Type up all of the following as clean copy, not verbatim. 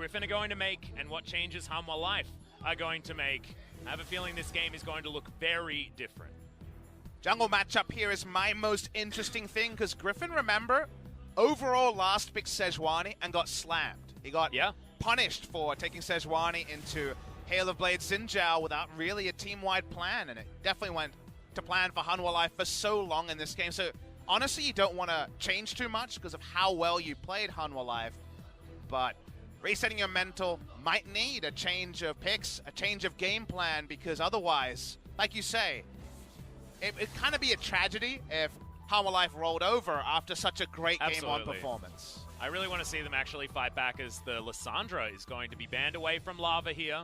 Griffin are going to make and what changes Hanwha Life are going to make. I have a feeling this game is going to look very different. Jungle matchup here is my most interesting thing because Griffin, remember, overall last picked Sejuani and got slammed. He got punished for taking Sejuani into Hail of Blade Xin Zhao without really a team-wide plan, and it definitely went to plan for Hanwha Life for so long in this game. So honestly, you don't want to change too much because of how well you played Hanwha Life, but resetting your mental might need a change of picks, a change of game plan, because otherwise, like you say, it'd kind of be a tragedy if Hanwha Life rolled over after such a great game one performance. I really want to see them actually fight back, as the Lissandra is going to be banned away from Lava here.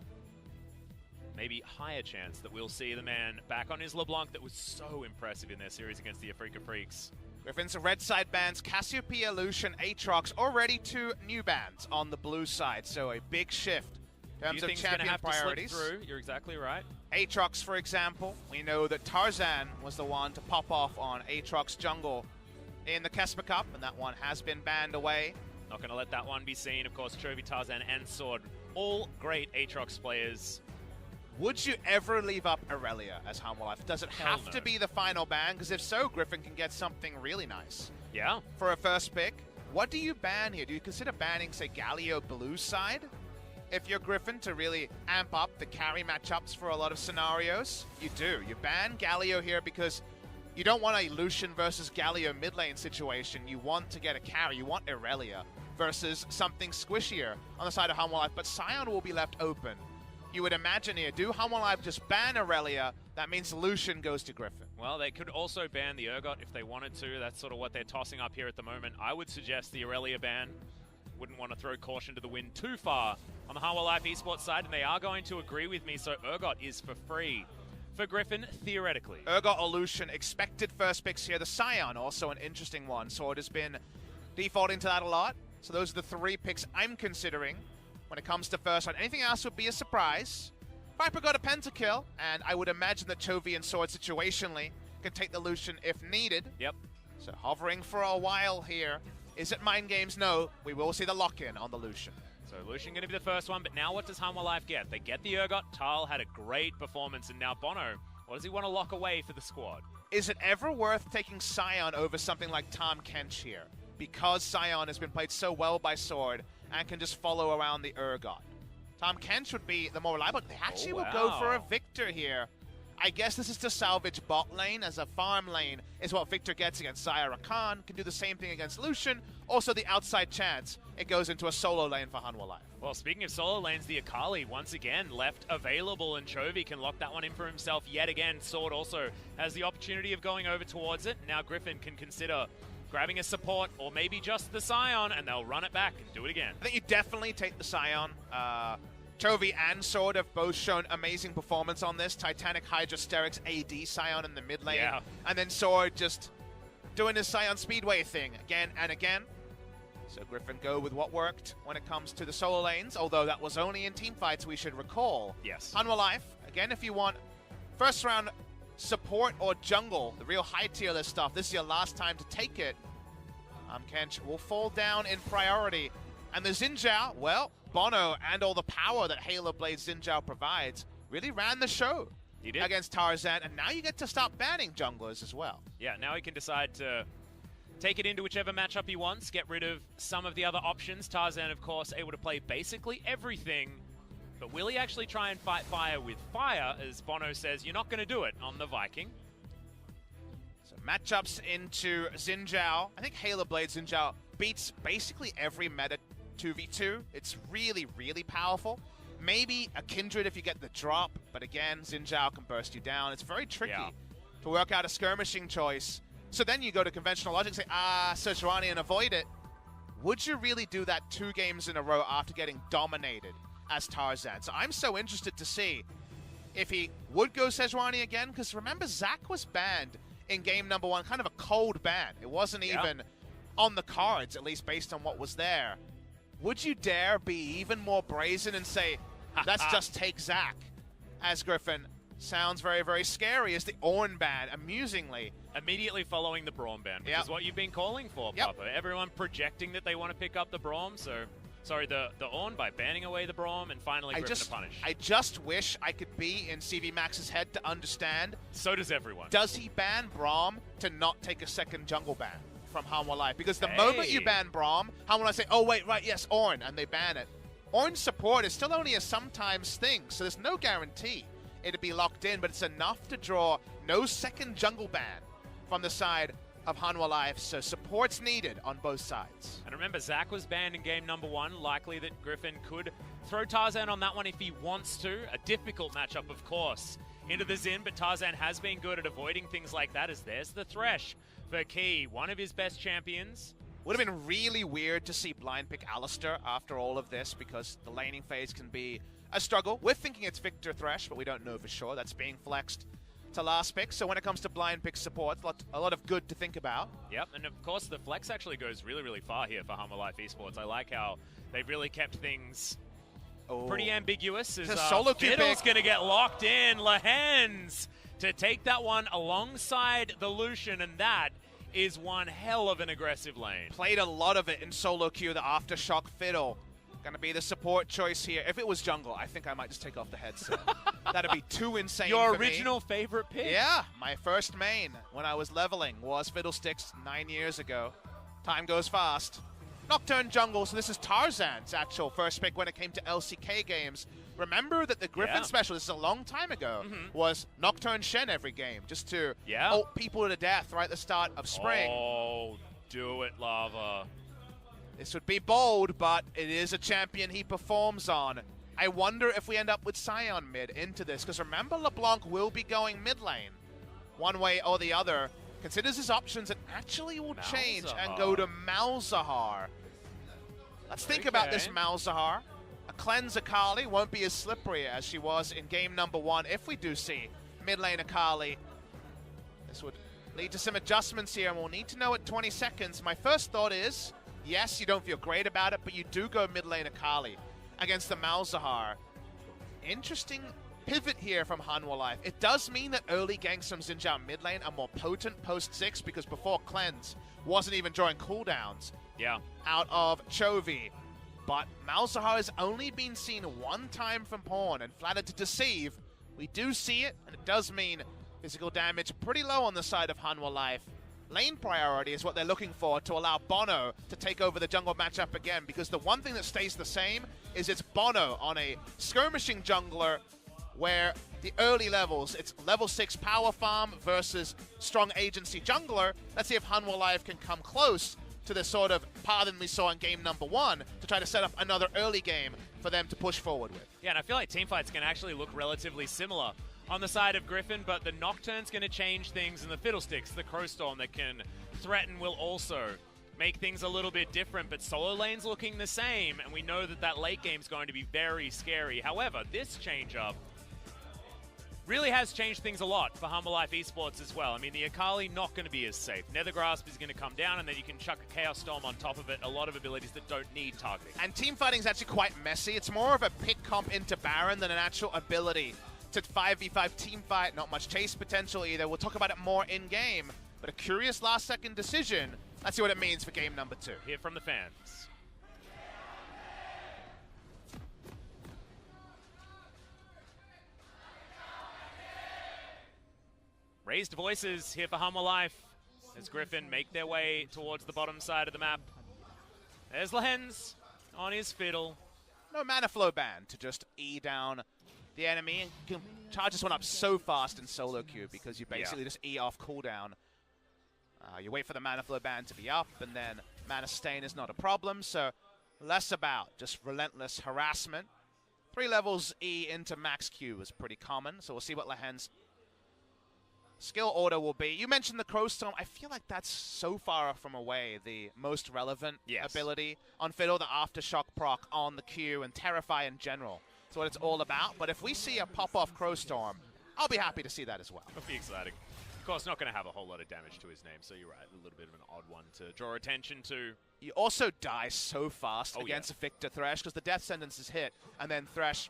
Maybe higher chance that we'll see the man back on his LeBlanc that was so impressive in their series against the Afrika Freaks. Griffin's red side bans Cassiopeia, Lucian, Aatrox, already 2 new bans on the blue side, so a big shift in terms of champion priorities. To slip through. You're exactly right. Aatrox, for example, we know that Tarzan was the one to pop off on Aatrox jungle in the Kesper Cup, and that one has been banned away. Not going to let that one be seen. Of course, Chovy, Tarzan, and Sword, all great Aatrox players. Would you ever leave up Aurelia as Hanwha Life? Does it have to be the final ban? Because if so, Griffin can get something really nice. Yeah. For a first pick. What do you ban here? Do you consider banning, say, Galio blue side? If you're Griffin, to really amp up the carry matchups for a lot of scenarios, you do. You ban Galio here because you don't want a Lucian versus Galio mid lane situation. You want to get a carry. You want Aurelia versus something squishier on the side of Hanwha Life. But Sion will be left open. You would imagine here, do Hanwha Life just ban Aurelia? That means Lucian goes to Griffin. Well, they could also ban the Urgot if they wanted to. That's sort of what they're tossing up here at the moment. I would suggest the Aurelia ban. Wouldn't want to throw caution to the wind too far on the Hanwha Life Esports side, and they are going to agree with me, so Urgot is for free for Griffin, theoretically. Urgot or Lucian, expected first picks here. The Sion, also an interesting one. Sword has been defaulting to that a lot. So those are the 3 picks I'm considering when it comes to first round. Anything else would be a surprise. Viper got a pentakill, and I would imagine that Chovy and Sword situationally can take the Lucian if needed. Yep. So hovering for a while here. Is it mind games? No. We will see the lock-in on the Lucian. So Lucian going to be the first one, but now what does Hanwha Life get? They get the Urgot. Tal had a great performance, and now Bono, what does he want to lock away for the squad? Is it ever worth taking Sion over something like Tahm Kench here? Because Sion has been played so well by Sword and can just follow around the Urgot. Tahm Kench would be the more reliable. They actually will go for a Victor here. I guess this is to salvage bot lane, as a farm lane is what Victor gets against Zyra Khan. Can do the same thing against Lucian. Also the outside chance, it goes into a solo lane for Hanwha Life. Well, speaking of solo lanes, the Akali once again left available, and Chovy can lock that one in for himself yet again. Sword also has the opportunity of going over towards it. Now Griffin can consider grabbing a support or maybe just the Sion, and they'll run it back and do it again. I think you definitely take the Sion. Chovy and Sword have both shown amazing performance on this. Titanic Hydrosterix AD Sion in the mid lane. Yeah. And then Sword just doing his Sion Speedway thing again and again. So Griffin go with what worked when it comes to the solo lanes, although that was only in team fights, we should recall. Yes. Hanwha Life, again, if you want first round support or jungle, the real high tier list stuff, this is your last time to take it. Kench will fall down in priority. And the Xin Zhao, well, Bono and all the power that Halo Blade Xin Zhao provides really ran the show against Tarzan, and now you get to stop banning junglers as well. Yeah, now he can decide to take it into whichever matchup he wants, get rid of some of the other options. Tarzan, of course, able to play basically everything, but will he actually try and fight fire with fire, as Bono says, you're not going to do it on the Viking. So matchups into Xin Zhao. I think Halo Blade Xin Zhao beats basically every meta 2v2. It's really, really powerful. Maybe a Kindred if you get the drop, but again, Xin Zhao can burst you down. It's very tricky to work out a skirmishing choice. So then you go to conventional logic and say, Sejuani, and avoid it. Would you really do that 2 games in a row after getting dominated as Tarzan? So I'm so interested to see if he would go Sejuani again, because remember, Zac was banned in game number 1, kind of a cold ban. It wasn't even on the cards, at least based on what was there. Would you dare be even more brazen and say, let's just take Zac? As Griffin sounds very, very scary as the Ornn ban, amusingly. Immediately following the Braum ban, which is what you've been calling for, Papa. Everyone projecting that they want to pick up the Braum, so the Ornn by banning away the Braum and finally Griffin to punish. I just wish I could be in CV Max's head to understand. So does everyone. Does he ban Braum to not take a second jungle ban from Hanwha Life? Because the moment you ban Braum, Hanwha Life say, oh wait, right, yes, Ornn, and they ban it. Ornn's support is still only a sometimes thing, so there's no guarantee it'd be locked in, but it's enough to draw no second jungle ban from the side of Hanwha Life, so support's needed on both sides. And remember, Zach was banned in game number 1. Likely that Griffin could throw Tarzan on that one if he wants to. A difficult matchup, of course, into the Xin, but Tarzan has been good at avoiding things like that, as there's the Thresh for Key, one of his best champions. Would have been really weird to see blind pick Alistar after all of this, because the laning phase can be a struggle. We're thinking it's Victor Thresh, but we don't know for sure. That's being flexed to last pick. So when it comes to blind pick support, a lot of good to think about. Yep, and of course the flex actually goes really, really far here for Hanwha Life Esports. I like how they've really kept things pretty ambiguous. As solo queue Fiddle's going to get locked in. Lehens to take that one alongside the Lucian, and that is one hell of an aggressive lane. Played a lot of it in solo queue, the Aftershock Fiddle. Going to be the support choice here. If it was jungle, I think I might just take off the headset. That'd be too insane Your for original me. favorite pick? Yeah, my first main when I was leveling was Fiddlesticks 9 years ago. Time goes fast. Nocturne jungle, so this is Tarzan's actual first pick when it came to LCK games. Remember that the Griffin special, this is a long time ago, was Nocturne Shen every game, just to ult people to death right at the start of spring. Oh, do it, Lava. This would be bold, but it is a champion he performs on. I wonder if we end up with Sion mid into this, because remember LeBlanc will be going mid lane. One way or the other. Considers his options and actually will change and go to Malzahar. Let's think about this Malzahar. A cleanse Akali won't be as slippery as she was in game number 1 if we do see mid lane Akali. This would lead to some adjustments here, and we'll need to know at 20 seconds. My first thought is, yes, you don't feel great about it, but you do go mid lane Akali against the Malzahar. Interesting pivot here from Hanwha Life. It does mean that early ganks from Xin Zhao mid lane are more potent post 6, because before cleanse wasn't even drawing cooldowns out of Chovy. But Malzahar has only been seen one time from Pawn, and flattered to deceive, we do see it, and it does mean physical damage pretty low on the side of Hanwha Life. Lane priority is what they're looking for to allow Bono to take over the jungle matchup again, because the one thing that stays the same is it's Bono on a skirmishing jungler, where the early levels, it's level 6 power farm versus strong agency jungler. Let's see if Hanwha Life can come close to the sort of pattern we saw in game number 1 to try to set up another early game for them to push forward with. Yeah, and I feel like teamfights can actually look relatively similar on the side of Griffin, but the Nocturne's going to change things, and the Fiddlesticks, the Crowstorm that can threaten, will also make things a little bit different. But solo lane's looking the same, and we know that that late game's going to be very scary. However, this change-up really has changed things a lot for Hanwha Life Esports as well. I mean, the Akali not going to be as safe. Nethergrasp is going to come down, and then you can chuck a Chaos Storm on top of it. A lot of abilities that don't need targeting. And teamfighting is actually quite messy. It's more of a pick comp into Baron than an actual ability to 5v5 teamfight. Not much chase potential either. We'll talk about it more in-game. But a curious last-second decision. Let's see what it means for game number 2. Hear from the fans. Raised voices here for Hanwha Life as Griffin make their way towards the bottom side of the map. There's Lehens on his fiddle. No mana flow ban to just E down the enemy, and can charge this one up so fast in solo queue, because you basically just E off cooldown. You wait for the mana flow ban to be up, and then mana stain is not a problem, so less about just relentless harassment. 3 levels E into max Q is pretty common, so we'll see what Lehens' skill order will be. You mentioned the Crowstorm. I feel like that's so far from away the most relevant ability on Fiddle, the Aftershock proc on the Q, and Terrify in general. That's what it's all about. But if we see a pop-off Crowstorm, I'll be happy to see that as well. It'll be exciting. Of course, not going to have a whole lot of damage to his name, so you're right. A little bit of an odd one to draw attention to. You also die so fast against Victor Thresh, because the death sentence is hit, and then Thresh,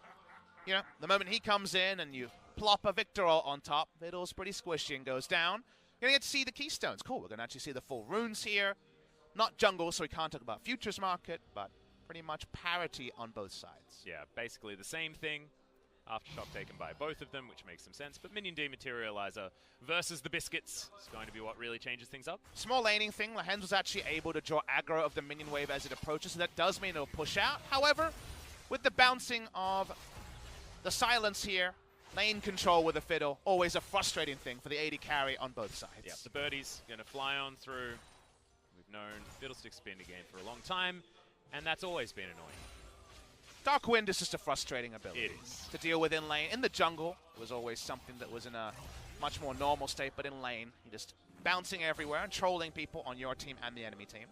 you know, the moment he comes in and you plop a Victor on top, Fiddle's pretty squishy and goes down. You're going to get to see the Keystones. Cool, we're going to actually see the full runes here. Not jungle, so we can't talk about Futures Market, but pretty much parity on both sides. Yeah, basically the same thing. Aftershock taken by both of them, which makes some sense. But Minion Dematerializer versus the Biscuits is going to be what really changes things up. Small laning thing. Lehens was actually able to draw aggro of the minion wave as it approaches, so that does mean it'll push out. However, with the bouncing of the silence here, lane control with a fiddle, always a frustrating thing for the AD carry on both sides. Yeah, the birdie's going to fly on through. We've known Fiddlesticks been in the game for a long time, and that's always been annoying. Dark Wind is just a frustrating ability. It is. To deal with in lane. In the jungle, it was always something that was in a much more normal state, but in lane, you're just bouncing everywhere and trolling people on your team and the enemy team.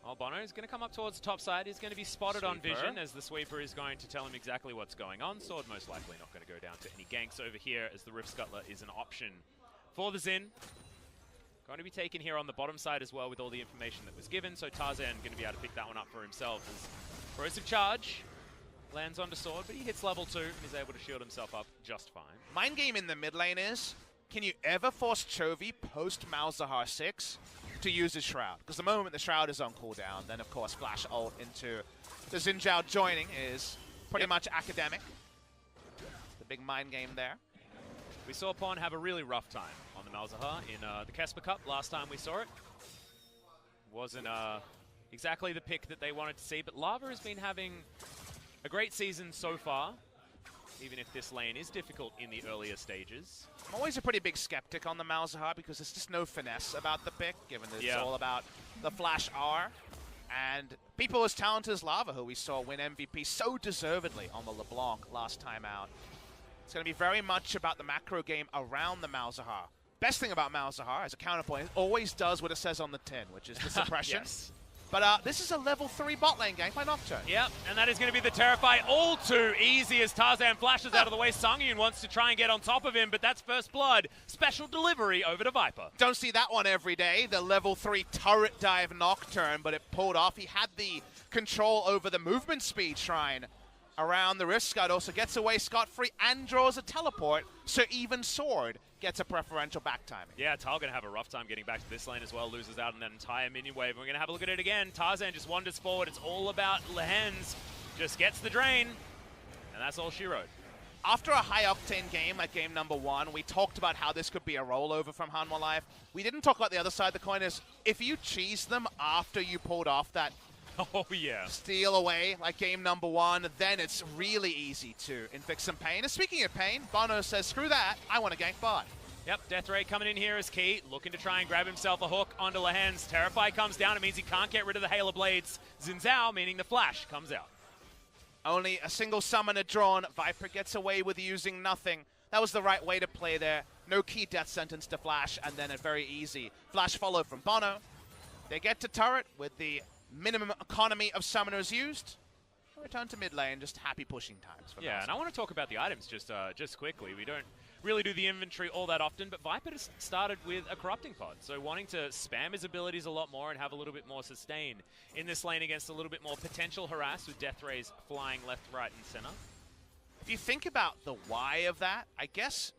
Well, Bono is going to come up towards the top side. He's going to be spotted on vision as the sweeper is going to tell him exactly what's going on. Sword most likely not going to go down to any ganks over here, as the Rift Scuttler is an option for the Xin. Going to be taken here on the bottom side as well with all the information that was given, so Tarzan going to be able to pick that one up for himself as Corrosive Charge lands onto Sword, but he hits level 2 and is able to shield himself up just fine. Mind game in the mid lane is, can you ever force Chovy post Malzahar 6 to use his Shroud? Because the moment the Shroud is on cooldown, then of course flash ult into the Xin Zhao joining is pretty much academic. The big mind game there. We saw Pon have a really rough time on the Malzahar in the Kesper Cup last time we saw it. Wasn't exactly the pick that they wanted to see, but Lava has been having a great season so far, even if this lane is difficult in the earlier stages. I'm always a pretty big skeptic on the Malzahar because there's just no finesse about the pick, given that it's all about the Flash R. And people as talented as Lava, who we saw win MVP so deservedly on the LeBlanc last time out. It's going to be very much about the macro game around the Malzahar. Best thing about Malzahar, as a counterpoint, it always does what it says on the tin, which is the suppression. Yes. But this is a level 3 bot lane gank by Nocturne. Yep, and that is going to be the Terrify all too easy as Tarzan flashes out of the way. Sungyun wants to try and get on top of him, but that's first blood. Special delivery over to Viper. Don't see that one every day, the level 3 turret dive Nocturne, but it pulled off. He had the control over the movement speed shrine around the Rift Scud, also gets away scot-free and draws a teleport, so even Sword gets a preferential back timing. Yeah, Tal going to have a rough time getting back to this lane as well, loses out on that entire minion wave. We're going to have a look at it again. Tarzan just wanders forward. It's all about Lehens. Just gets the drain, and that's all she wrote. After a high-octane game like game number 1, we talked about how this could be a rollover from Hanwha Life. We didn't talk about the other side of the coin is, if you cheese them after you pulled off that steal away like game number 1, then it's really easy to inflict some pain. And speaking of pain, Bono says, screw that, I want to gank bot. Yep, Death Ray coming in here is key, looking to try and grab himself a hook onto Lehens. Terrify comes down, it means he can't get rid of the Hail of Blades. Xin Zhao, meaning the flash, comes out. Only a single summoner drawn. Viper gets away with using nothing. That was the right way to play there. No key death sentence to flash, and then a very easy flash follow from Bono. They get to turret with the minimum economy of summoners used. Return to mid lane, just happy pushing times. For and I want to talk about the items just quickly. We don't really do the inventory all that often, but Viper just started with a corrupting pod, so wanting to spam his abilities a lot more and have a little bit more sustain in this lane against a little bit more potential harass with Death Rays flying left, right, and center. If you think about the why of that, I guess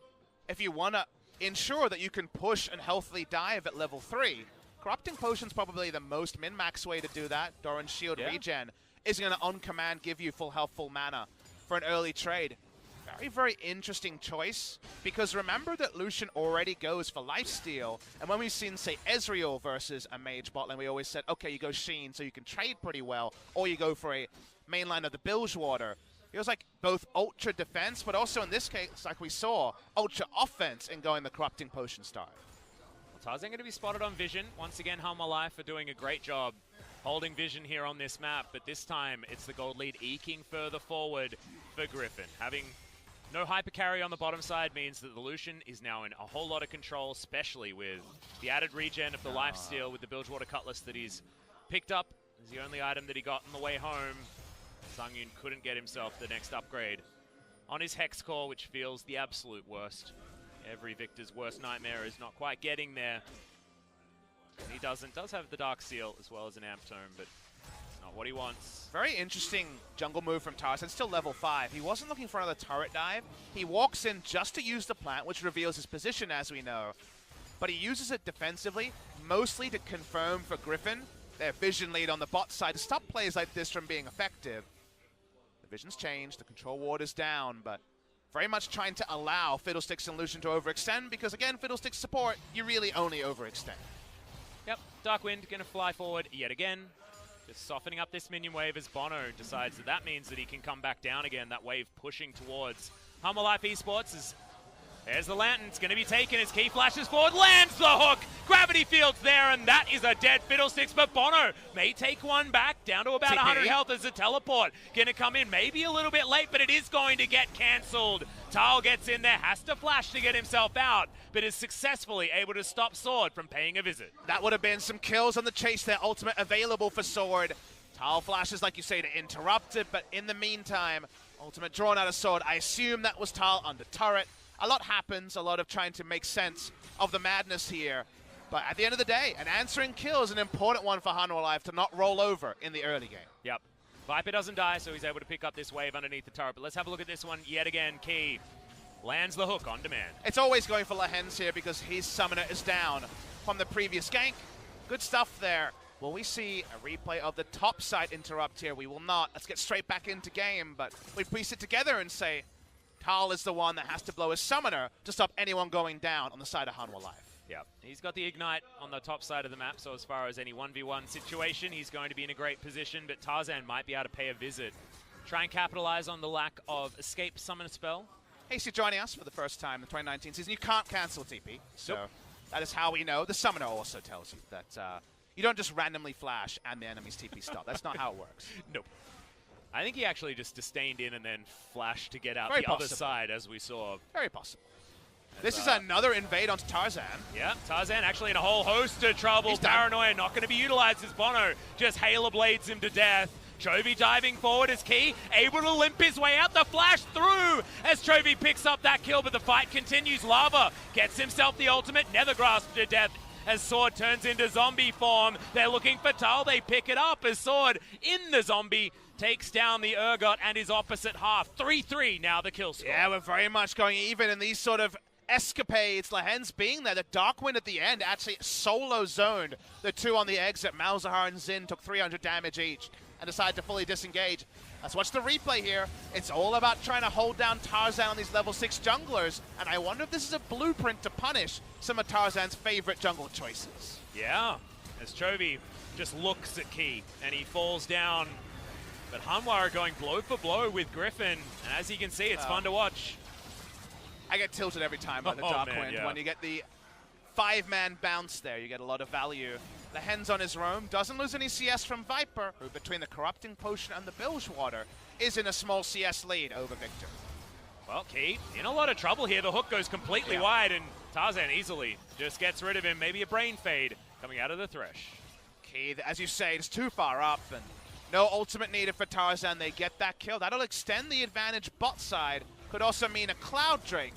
if you want to ensure that you can push and healthily dive at level 3, Corrupting Potion's probably the most min-max way to do that. Doran's Shield regen is going to on command give you full health, full mana for an early trade. Very, very interesting choice, because remember that Lucian already goes for lifesteal, and when we've seen, say, Ezreal versus a mage bot lane, we always said, okay, you go Sheen so you can trade pretty well, or you go for a mainline of the Bilgewater. It was like both ultra defense, but also in this case, like we saw, ultra offense in going the Corrupting Potion style. Tarzan going to be spotted on Vision. Once again, Hanwha Life are doing a great job holding Vision here on this map, but this time it's the gold lead eking further forward for Griffin. Having no hyper carry on the bottom side means that the Lucian is now in a whole lot of control, especially with the added regen of the lifesteal with the Bilgewater Cutlass that he's picked up. It's the only item that he got on the way home. Sungyun couldn't get himself the next upgrade on his Hex Core, which feels the absolute worst. Every Victor's worst nightmare is not quite getting there. And he does have the Dark Seal as well as an Amp Tome, but it's not what he wants. Very interesting jungle move from Tarzan, still level 5. He wasn't looking for another turret dive. He walks in just to use the plant, which reveals his position, as we know. But he uses it defensively, mostly to confirm for Griffin their vision lead on the bot side to stop plays like this from being effective. The vision's changed, the control ward is down, but very much trying to allow Fiddlesticks and Lucian to overextend, because again, Fiddlesticks support, you really only overextend. Yep, Darkwind going to fly forward yet again. Just softening up this minion wave as Bono decides that that means that he can come back down again. That wave pushing towards Hanwha Life Esports. There's the lantern. It's going to be taken as Key flashes forward. Lands the hook. Gravity field's there, and that is a dead Fiddlesticks. But Bono may take one back, down to about 100 health as a teleport. Going to come in maybe a little bit late, but it is going to get cancelled. Tal gets in there, has to flash to get himself out, but is successfully able to stop Sword from paying a visit. That would have been some kills on the chase there. Ultimate available for Sword. Tal flashes, like you say, to interrupt it, but in the meantime, ultimate drawn out of Sword. I assume that was Tal under turret. A lot happens, a lot of trying to make sense of the madness here. But at the end of the day, an answering kill is an important one for Hanwha Life to not roll over in the early game. Yep. Viper doesn't die, so he's able to pick up this wave underneath the turret. But let's have a look at this one yet again. Key lands the hook on demand. It's always going for Lahens here because his summoner is down from the previous gank. Good stuff there. Will we see a replay of the top side interrupt here? We will not. Let's get straight back into game. But we piece it together and say, Tal is the one that has to blow his summoner to stop anyone going down on the side of Hanwha Life. Yeah, he's got the Ignite on the top side of the map, so as far as any 1v1 situation, he's going to be in a great position, but Tarzan might be able to pay a visit. Try and capitalize on the lack of escape summon spell. Hasty joining us for the first time in the 2019 season. You can't cancel TP, so that is how we know. The summoner also tells you that you don't just randomly flash and the enemy's TP stop. That's not how it works. Nope. I think he actually just disdained in and then flashed to get out Very the possible. other side, as we saw. Very possible. This is another invade onto Tarzan. Yeah, Tarzan actually in a whole host of trouble. Paranoia not going to be utilized as Bono just Halo Blades him to death. Chovy diving forward as Key, able to limp his way out, the flash through as Chovy picks up that kill, but the fight continues. Lava gets himself the ultimate, Nether Grasp to death as Sword turns into zombie form. They're looking for Tal, they pick it up as Sword in the zombie takes down the Urgot and his opposite half. 3-3 now the kill score. Yeah, we're very much going even in these sort of escapades. Lahens being there. The Darkwind at the end actually solo zoned the two on the exit. Malzahar and Xin took 300 damage each and decided to fully disengage. Let's watch the replay here. It's all about trying to hold down Tarzan on these level 6 junglers, and I wonder if this is a blueprint to punish some of Tarzan's favorite jungle choices. Yeah, as Chovy just looks at Key and he falls down. But Hanwha are going blow for blow with Griffin, and as you can see, it's fun to watch. I get tilted every time by the Darkwind. When you get the 5-man bounce there, you get a lot of value. The Hens on his roam, doesn't lose any CS from Viper, who between the Corrupting Potion and the Bilgewater is in a small CS lead over Victor. Well, Key in a lot of trouble here. The hook goes completely wide, and Tarzan easily just gets rid of him. Maybe a brain fade coming out of the Thresh. Key, as you say, is too far up, and no ultimate needed for Tarzan. They get that kill. That'll extend the advantage bot side. Could also mean a Cloud Drake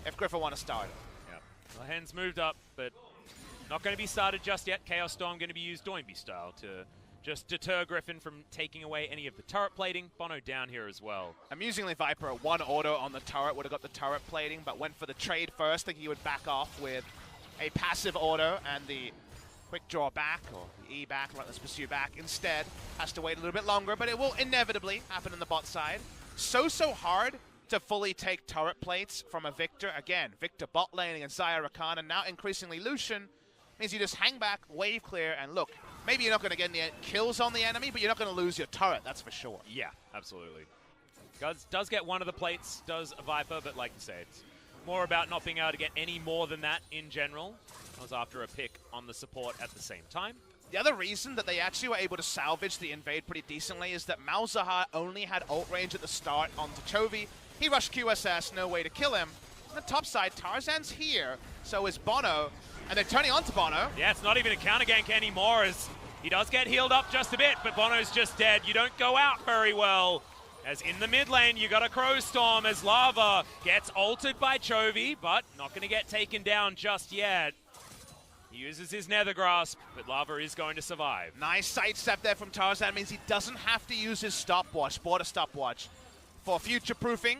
if Griffin want to start it. Yep. The Hens moved up, but not going to be started just yet. Chaos Storm going to be used Doinby style to just deter Griffin from taking away any of the turret plating. Bono down here as well. Amusingly, Viper, one auto on the turret would have got the turret plating, but went for the trade first, thinking he would back off with a passive auto and the quick draw back, or the E back, let's pursue back. Instead, has to wait a little bit longer, but it will inevitably happen on the bot side. So hard to fully take turret plates from a Victor. Again, Victor bot lane against Xayah Rakan, and now increasingly Lucian, means you just hang back, wave clear, and look, maybe you're not going to get any kills on the enemy, but you're not going to lose your turret, that's for sure. Yeah, absolutely. Does get one of the plates, does Viper, but like you say, it's more about not being able to get any more than that in general. I was after a pick on the support at the same time. The other reason that they actually were able to salvage the invade pretty decently is that Malzahar only had ult range at the start onto Chovy. He rushed QSS, no way to kill him. On the top side, Tarzan's here, so is Bono, and they're turning onto Bono. Yeah, it's not even a counter gank anymore, as he does get healed up just a bit, but Bono's just dead. You don't go out very well. As in the mid lane, you got a Crow Storm as Lava gets ulted by Chovy, but not going to get taken down just yet. He uses his Nether Grasp, but Lava is going to survive. Nice sidestep there from Tarzan. Means he doesn't have to use his stopwatch, border stopwatch, for future-proofing.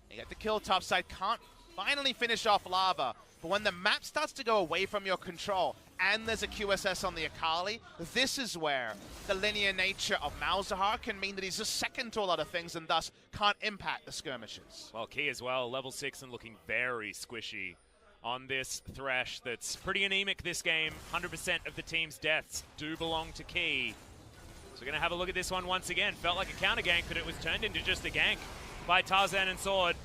He got the kill topside, can't finally finish off Lava. But when the map starts to go away from your control and there's a QSS on the Akali, this is where the linear nature of Malzahar can mean that he's just second to a lot of things and thus can't impact the skirmishes. Well, Key as well, level 6 and looking very squishy on this Thresh that's pretty anemic this game. 100% of the team's deaths do belong to Key. So we're going to have a look at this one once again. Felt like a counter gank, but it was turned into just a gank by Tarzan and Sword.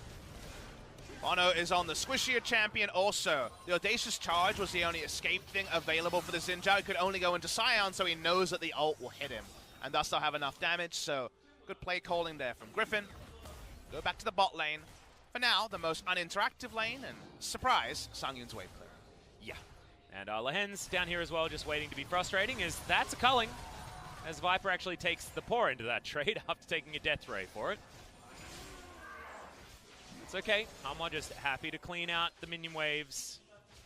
Bono is on the squishier champion also. The Audacious Charge was the only escape thing available for the Xin Zhao. He could only go into Scion, so he knows that the ult will hit him. And thus they'll have enough damage, so good play calling there from Griffin. Go back to the bot lane. For now, the most uninteractive lane, and surprise, Sangyun's wave clear. Yeah. And Lahen's down here as well, just waiting to be frustrating, as that's a culling, as Viper actually takes the paw into that trade after taking a death ray for it. It's okay. Hanwha just happy to clean out the minion waves.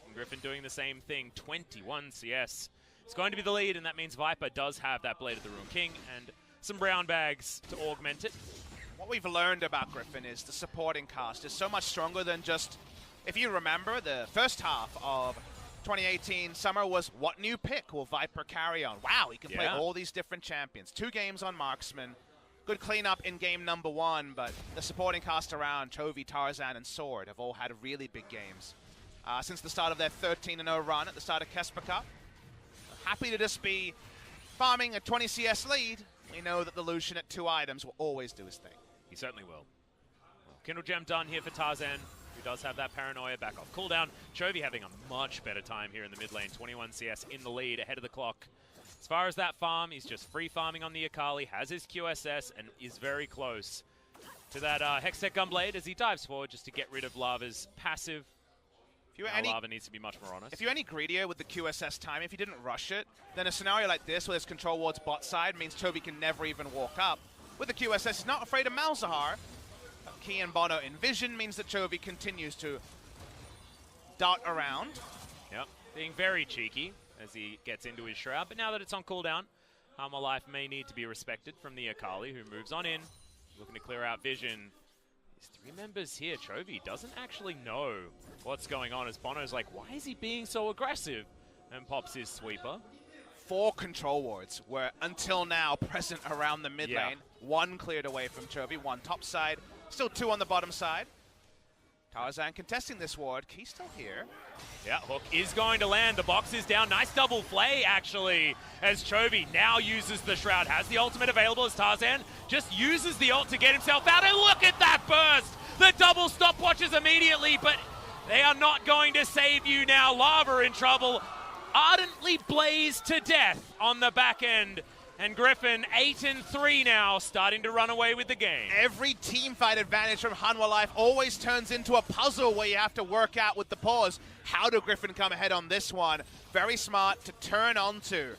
And Griffin doing the same thing. 21 CS. It's going to be the lead, and that means Viper does have that Blade of the Ruin King and some brown bags to augment it. What we've learned about Griffin is the supporting cast is so much stronger than just, if you remember, the first half of 2018 summer was what new pick will Viper carry on? Wow, he can play all these different champions. 2 games on Marksman. Good cleanup in game number 1, but the supporting cast around Chovy, Tarzan, and Sword have all had really big games since the start of their 13-0 run at the start of Kesper Cup. Happy to just be farming a 20 CS lead. We know that the Lucian at 2 items will always do his thing. He certainly will. Well, Kindle Gem done here for Tarzan, who does have that paranoia back off cooldown. Chovy having a much better time here in the mid lane. 21 CS in the lead, ahead of the clock. As far as that farm, he's just free farming on the Akali, has his QSS, and is very close to that Hextech Gunblade as he dives forward just to get rid of Lava's passive. Lava needs to be much more honest. If you're any greedier with the QSS time, if you didn't rush it, then a scenario like this where there's control wards bot side means Chovy can never even walk up. With the QSS, he's not afraid of Malzahar. Key and Bono in vision means that Chovy continues to dart around. Yep, being very cheeky as he gets into his Shroud, but now that it's on cooldown, Hanwha life may need to be respected from the Akali, who moves on in, looking to clear out vision. There's 3 members here. Chovy doesn't actually know what's going on, as Bono's like, why is he being so aggressive? And pops his sweeper. 4 control wards were until now present around the mid lane. 1 cleared away from Chovy, 1 top side, still 2 on the bottom side. Tarzan contesting this ward. Key's still here. Yeah, hook is going to land. The box is down. Nice double play, actually, as Chovy now uses the Shroud. Has the ultimate available as Tarzan just uses the ult to get himself out. And look at that burst! The double stopwatches immediately, but they are not going to save you now. Lava in trouble. Ardently blazed to death on the back end. And Griffin, 8-3 now, starting to run away with the game. Every teamfight advantage from Hanwha Life always turns into a puzzle where you have to work out with the pause. How do Griffin come ahead on this one? Very smart to turn onto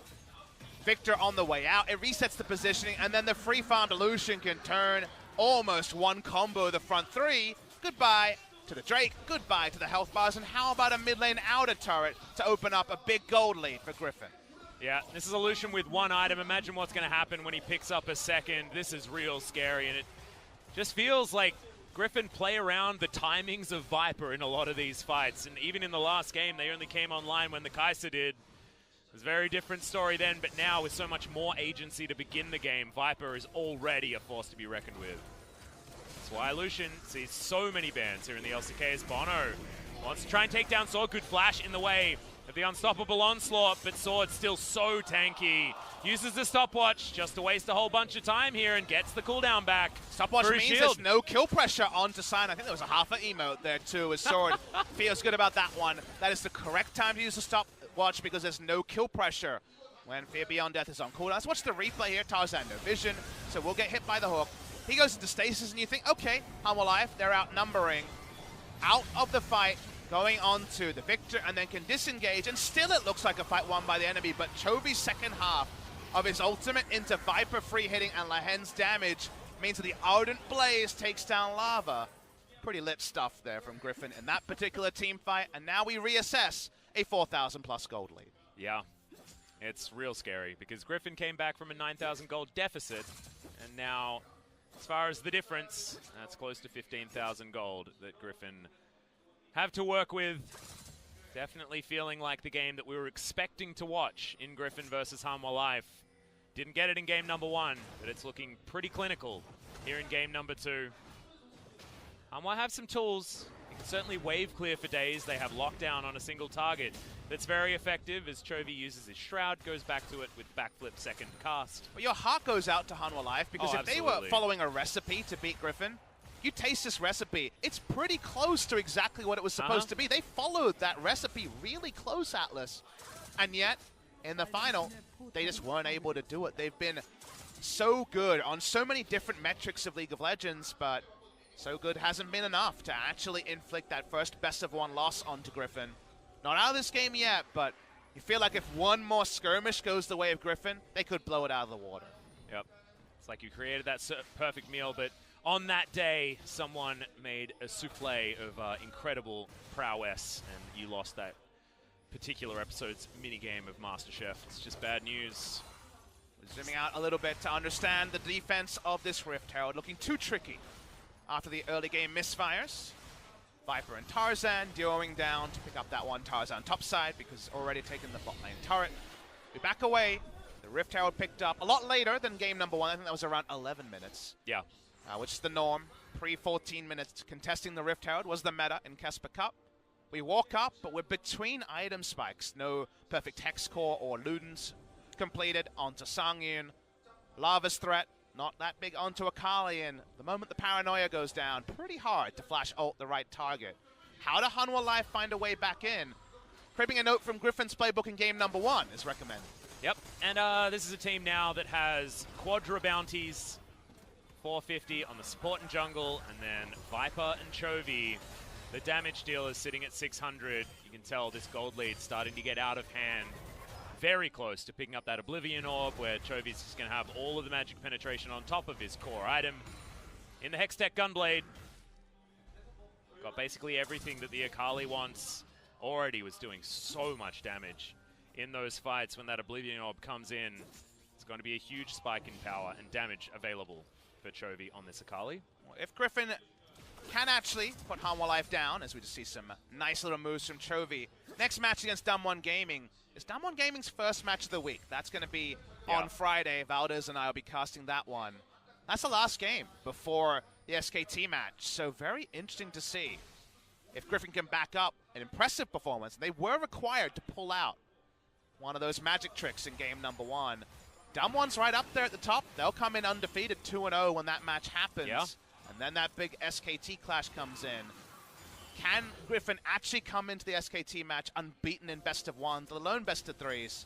Victor on the way out. It resets the positioning, and then the free farmed Lucian can turn almost one combo the front 3. Goodbye to the Drake, goodbye to the health bars, and how about a mid lane outer turret to open up a big gold lead for Griffin? Yeah, this is a Lucian with 1 item. Imagine what's going to happen when he picks up a second. This is real scary, and it just feels like Griffin play around the timings of Viper in a lot of these fights. And even in the last game, they only came online when the Kai'Sa did. It was a very different story then, but now with so much more agency to begin the game, Viper is already a force to be reckoned with. That's why Lucian sees so many bans here in the LCK as Bono wants to try and take down Sword. Good flash in the way of the unstoppable onslaught, but Sword's still so tanky. Uses the stopwatch just to waste a whole bunch of time here and gets the cooldown back. Stopwatch means there's no kill pressure onto Sign. I think there was a half an emote there too, as Sword feels good about that one. That is the correct time to use the stopwatch because there's no kill pressure when Fear Beyond Death is on cooldown. Let's watch the replay here. Tarzan, no vision, so we'll get hit by the hook. He goes into stasis and you think, okay, Hanwha Life, they're outnumbering. Out of the fight, going on to the Victor, and then can disengage, and still it looks like a fight won by the enemy, but Chovy's second half of his ultimate into Viper free hitting and Lahen's damage means that the Ardent Blaze takes down Lava. Pretty lit stuff there from Griffin in that particular team fight, and now we reassess a 4,000 plus gold lead. Yeah, it's real scary because Griffin came back from a 9,000 gold deficit, and now, as far as the difference, that's close to 15,000 gold that Griffin have to work with. Definitely feeling like the game that we were expecting to watch in Griffin versus Hanwha Life. Didn't get it in game number 1, but it's looking pretty clinical here in game number 2. Hanwha have some tools. You can certainly wave clear for days. They have lockdown on a single target. That's very effective as Chovy uses his Shroud, goes back to it with backflip second cast. But your heart goes out to Hanwha Life because if they were following a recipe to beat Griffin, you taste this recipe, it's pretty close to exactly what it was supposed to be. They followed that recipe really close, Atlas. And yet, in the final, they just weren't able to do it. They've been so good on so many different metrics of League of Legends, but so good hasn't been enough to actually inflict that first best-of-1 loss onto Griffin. Not out of this game yet, but you feel like if one more skirmish goes the way of Griffin, they could blow it out of the water. Yep. It's like you created that perfect meal, but on that day, someone made a souffle of incredible prowess, and you lost that particular episode's minigame of MasterChef. It's just bad news. Zooming out a little bit to understand the defense of this Rift Herald, looking too tricky after the early game misfires. Viper and Tarzan duoing down to pick up that one Tarzan topside because it's already taken the bot lane turret. We back away. The Rift Herald picked up a lot later than game number 1. I think that was around 11 minutes. Yeah. Which is the norm. Pre-14 minutes contesting the Rift Herald was the meta in Kesper Cup. We walk up, but we're between item spikes. No perfect Hex Core or Ludens completed onto Sangyun. Lava's threat, not that big onto Akali, and the moment the paranoia goes down, pretty hard to flash ult the right target. How do Hanwha Life find a way back in? Cribbing a note from Griffin's playbook in game number 1 is recommended. Yep, and this is a team now that has Quadra bounties, 450 on the support and jungle, and then Viper and Chovy. The damage dealer is sitting at 600. You can tell this gold lead starting to get out of hand. Very close to picking up that Oblivion Orb, where Chovy's just going to have all of the magic penetration on top of his core item. In the Hextech Gunblade, got basically everything that the Akali wants. Already was doing so much damage in those fights. When that Oblivion Orb comes in, it's going to be a huge spike in power and damage available for Chovy on this Akali. Well, if Griffin can actually put Hanwha Life down, as we just see some nice little moves from Chovy. Next match against W2D1 Gaming is W2D1 Gaming's first match of the week. That's going to be on Friday. Valdez and I will be casting that one. That's the last game before the SKT match, so very interesting to see if Griffin can back up an impressive performance. They were required to pull out one of those magic tricks in game number 1. W2D1's right up there at the top. They'll come in undefeated 2-0 when that match happens. Yeah. And then that big SKT clash comes in. Can Griffin actually come into the SKT match unbeaten in best of 1s, let alone best of 3s?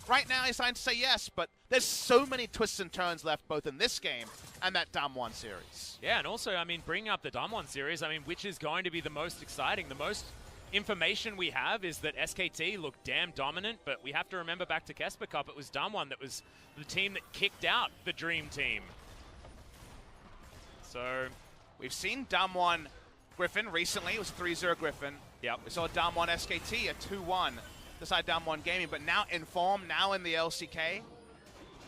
Right now, he's trying to say yes, but there's so many twists and turns left both in this game and that W2D1 series. Yeah, and also, I mean, bringing up the W2D1 series, I mean, which is going to be the most exciting? The most information we have is that SKT looked damn dominant, but we have to remember back to Kesper Cup, it was W2D1 that was the team that kicked out the Dream Team. So we've seen W2D1 Griffin recently. It was 3-0 Griffin. Yep. We saw W2D1 SKT at 2-1 beside W2D1 Gaming, but now in form, now in the LCK.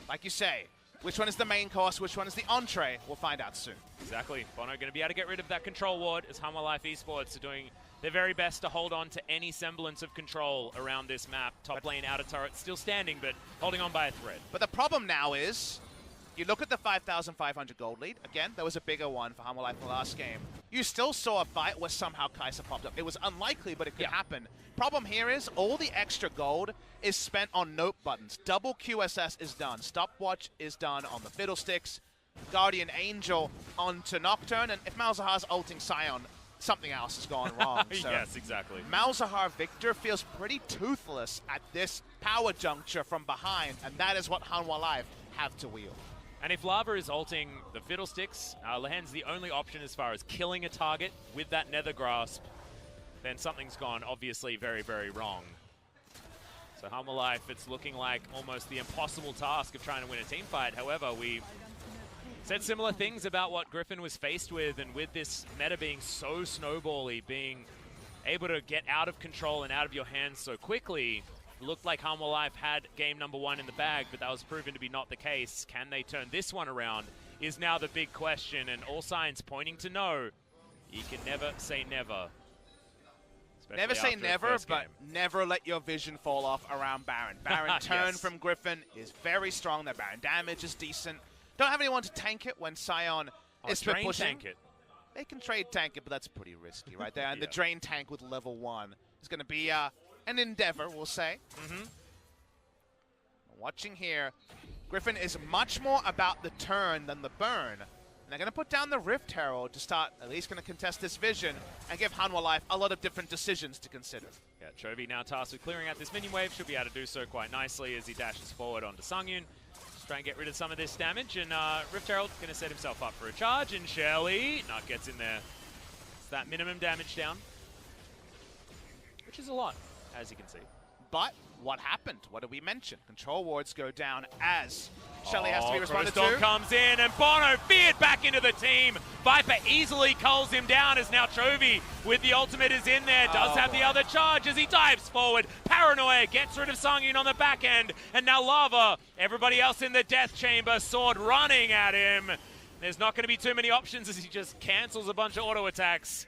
Like you say, which one is the main course, which one is the entree? We'll find out soon. Exactly. Bono going to be able to get rid of that control ward as Hanwha Life Esports are doing their very best to hold on to any semblance of control around this map. Top lane outer turret still standing, but holding on by a thread. But the problem now is, you look at the 5,500 gold lead. Again, there was a bigger one for Hanwha Life in the last game. You still saw a fight where somehow Kai'Sa popped up. It was unlikely, but it could happen. Problem here is, all the extra gold is spent on note buttons. Double QSS is done. Stopwatch is done on the Fiddlesticks. Guardian Angel onto Nocturne. And if Malzahar's ulting Sion, something else has gone wrong. So yes, exactly. Malzahar Victor feels pretty toothless at this power juncture from behind, and that is what Hanwha Life have to wield. And if Lava is ulting the Fiddlesticks, Lehen's the only option as far as killing a target with that Nether Grasp, then something's gone obviously very, very wrong. So Hanwha Life, it's looking like almost the impossible task of trying to win a team fight. However, we said similar things about what Griffin was faced with, and with this meta being so snowbally, being able to get out of control and out of your hands so quickly, it looked like Hanwha Life had game number 1 in the bag, but that was proven to be not the case. Can they turn this one around is now the big question, and all signs pointing to no. You can never say never. Never say never, but never let your vision fall off around Baron. Baron turn yes. from Griffin is very strong. Their Baron damage is decent. Don't have anyone to tank it when Sion is pushing. Tank it. They can trade tank it, but that's pretty risky right there. And the drain tank with level 1 is going to be an endeavor, we'll say. Watching here, Griffin is much more about the turn than the burn. And they're going to put down the Rift Herald to start at least going to contest this vision and give Hanwha Life a lot of different decisions to consider. Yeah, Chovy now tasked with clearing out this minion wave. Should be able to do so quite nicely as he dashes forward onto Sungyun. Just try and get rid of some of this damage. And Rift Herald going to set himself up for a charge. And Shirley gets in there. It's that minimum damage down, which is a lot, as you can see. But what happened? What did we mention? Control wards go down as Shelley has to be responded to. Comes in and Bono feared back into the team. Viper easily culls him down as now Chovy with the ultimate is in there. Does have the other charge as he dives forward. Paranoia gets rid of Sungyun on the back end. And now Lava, everybody else in the death chamber, sword running at him. There's not going to be too many options as he just cancels a bunch of auto attacks.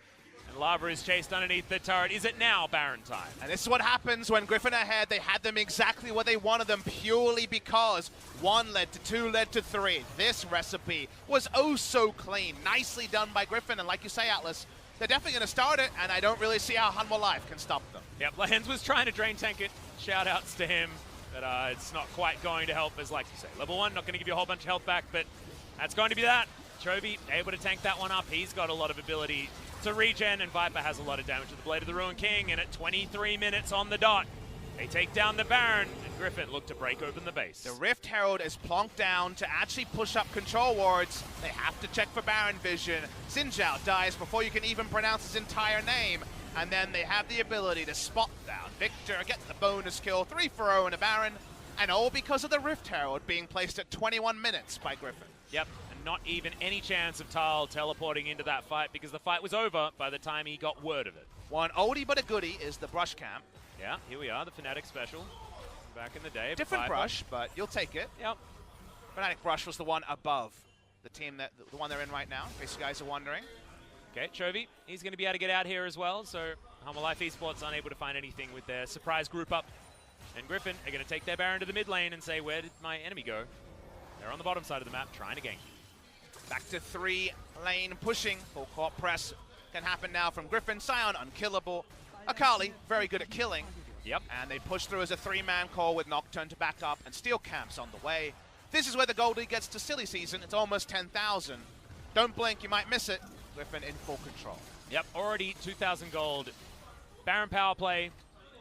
And Lava is chased underneath the turret. Is it now Baron time? And this is what happens when Griffin are ahead. They had them exactly where they wanted them purely because 1 led to 2, led to 3. This recipe was oh so clean. Nicely done by Griffin. And like you say, Atlas, they're definitely going to start it, and I don't really see how Hanwha Life can stop them. Yep, Lehens was trying to drain tank it. Shout-outs to him. But it's not quite going to help as, like you say, level 1, not going to give you a whole bunch of health back, but that's going to be that. Chovy able to tank that one up. He's got a lot of ability to regen, and Viper has a lot of damage with the Blade of the Ruined King, and at 23 minutes on the dot, they take down the Baron, and Griffin look to break open the base. The Rift Herald is plonked down to actually push up control wards. They have to check for Baron vision. Xin Zhao dies before you can even pronounce his entire name, and then they have the ability to spot down Victor, gets the bonus kill, 3-for-0 and a Baron, and all because of the Rift Herald being placed at 21 minutes by Griffin. Yep. Not even any chance of Tal teleporting into that fight because the fight was over by the time he got word of it. One oldie but a goodie is the brush camp. Yeah, here we are, the Fnatic special. Back in the day. Different brush, but you'll take it. Yep. Fnatic brush was the one above the team, the one they're in right now, in case you guys are wondering. Okay, Chovy, he's going to be able to get out here as well, so Hanwha Life Esports unable to find anything with their surprise group up. And Griffin are going to take their Baron to the mid lane and say, where did my enemy go? They're on the bottom side of the map trying to gank. Back to 3-lane pushing. Full court press can happen now from Griffin. Sion unkillable. Akali very good at killing. Yep. And they push through as a 3-man call with Nocturne to back up and Steel Camp's on the way. This is where the Goldie gets to silly season. It's almost 10,000. Don't blink, you might miss it. Griffin in full control. Yep, already 2,000 gold. Baron power play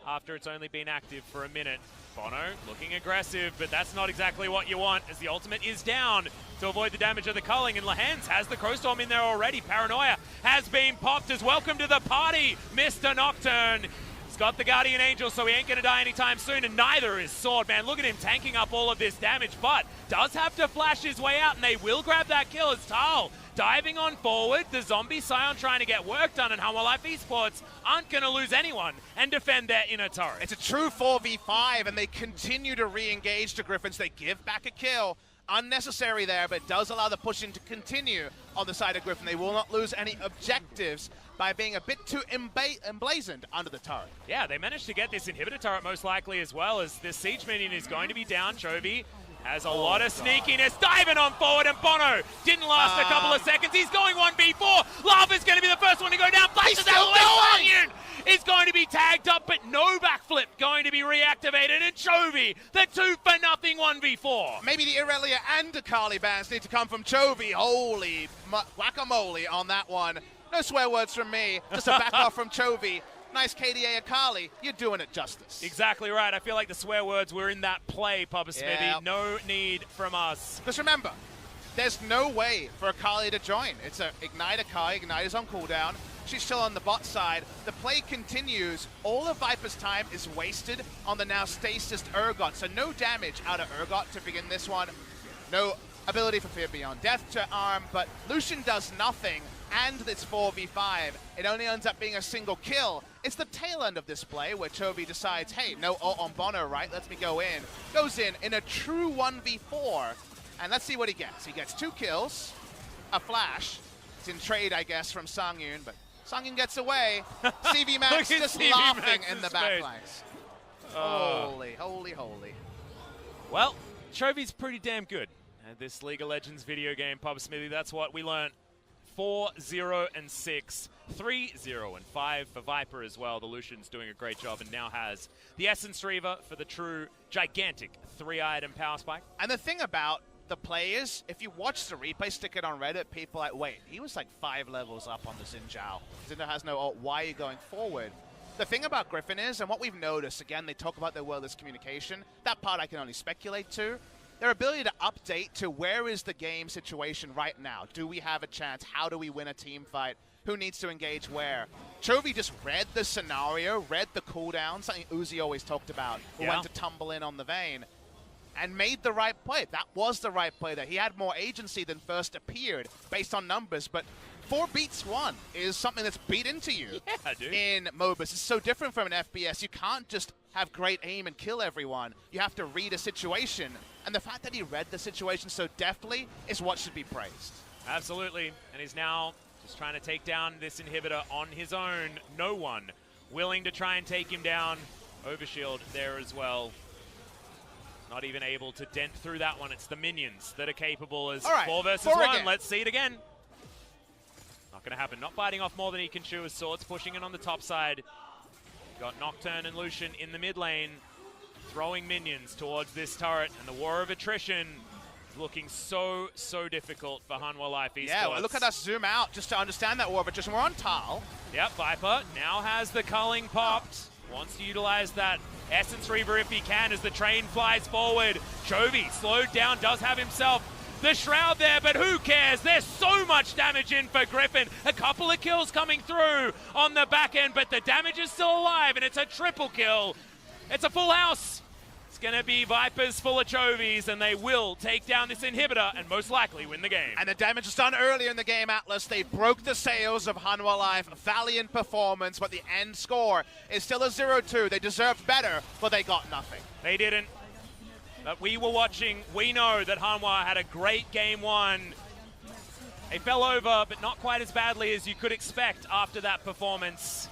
after it's only been active for a minute. Bono looking aggressive, but that's not exactly what you want as the ultimate is down to avoid the damage of the culling, and Lehens has the Crowstorm in there already. Paranoia has been popped as welcome to the party, Mr. Nocturne. He's got the Guardian Angel, so he ain't going to die anytime soon, and neither is Sword, man. Look at him tanking up all of this damage, but does have to flash his way out, and they will grab that kill as Tal diving on forward. The zombie Sion trying to get work done, and Hanwha Life Esports aren't going to lose anyone and defend their inner turret. It's a true 4v5, and they continue to re-engage to Griffins. They give back a kill. Unnecessary there, but it does allow the pushing to continue on the side of Griffin. They will not lose any objectives by being a bit too emblazoned under the turret. Yeah, they managed to get this inhibitor turret most likely as well, as this siege minion is going to be down. Chovy has a lot of sneakiness, diving on forward, and Bono didn't last a couple of seconds. He's going 1v4. Lava's going to be the first one to go down. Flashes out away. Sungyun is going to be tagged up, but no backflip going to be reactivated. And Chovy, the 2-for-0 1v4. Maybe the Irelia and Akali bans need to come from Chovy. Holy guacamole on that one. No swear words from me, just a back off from Chovy. Nice KDA Akali, you're doing it justice. Exactly right. I feel like the swear words were in that play, Papa Smithy. Yep. No need from us. Just remember, there's no way for Akali to join. It's a Ignite Akali. Ignite is on cooldown. She's still on the bot side. The play continues. All of Viper's time is wasted on the now stasis Urgot. So no damage out of Urgot to begin this one. No ability for Fear Beyond Death to arm, but Lucian does nothing. And it's 4v5. It only ends up being a single kill. It's the tail end of this play where Chovy decides, hey, no ult on Bono, right? Let me go in. Goes in a true 1v4. And let's see what he gets. He gets 2 kills, a flash. It's in trade, I guess, from Sungyun, but Sungin gets away. CV Max just CV laughing Max's in the face. backlines. Holy, holy, holy. Well, Chovy's pretty damn good at this League of Legends video game, Pub Smithy. That's what we learned. 4-0 and 6, 3-0 and 5 for Viper as well. The Lucian's doing a great job and now has the Essence Reaver for the true gigantic 3-item power spike. And the thing about the players, if you watch the replay, stick it on Reddit, people are like, wait, he was like 5 levels up on the Xin Zhao. Xin Zhao has no ult. Why are you going forward? The thing about Griffin is, and what we've noticed, again, they talk about their wireless communication. That part I can only speculate to. Their ability to update to where is the game situation right now. Do we have a chance? How do we win a team fight? Who needs to engage where? Chovy just read the scenario, read the cooldown, something Uzi always talked about, who went to tumble in on the Vayne, and made the right play. That was the right play there. He had more agency than first appeared based on numbers, but 4 beats 1 is something that's beat into you in MOBAs. It's so different from an FPS. You can't just have great aim and kill everyone. You have to read a situation. And the fact that he read the situation so deftly is what should be praised. Absolutely. And he's now just trying to take down this inhibitor on his own. No one willing to try and take him down. Overshield there as well. Not even able to dent through that one. It's the minions that are capable as 4 versus 1. Again. Let's see it again. Not going to happen. Not biting off more than he can chew. His Swords pushing in on the top side. Got Nocturne and Lucian in the mid lane, throwing minions towards this turret. And the war of attrition is looking so, so difficult for Hanwha Life Esports. Yeah, well, look at us zoom out just to understand that war of attrition. We're on Tal. Yep, Viper now has the culling popped. Wants to utilize that Essence Reaver if he can as the train flies forward. Chovy slowed down, does have himself the Shroud there, but who cares? There's so much damage in for Griffin. A couple of kills coming through on the back end, but the damage is still alive, and it's a triple kill. It's a full house. It's going to be Vipers full of Chovies, and they will take down this inhibitor and most likely win the game. And the damage was done earlier in the game, Atlas. They broke the sails of Hanwha Life. Valiant performance, but the end score is still a 0-2. They deserved better, but they got nothing. They didn't. But we were watching. We know that Hanwha had a great game 1. They fell over, but not quite as badly as you could expect after that performance.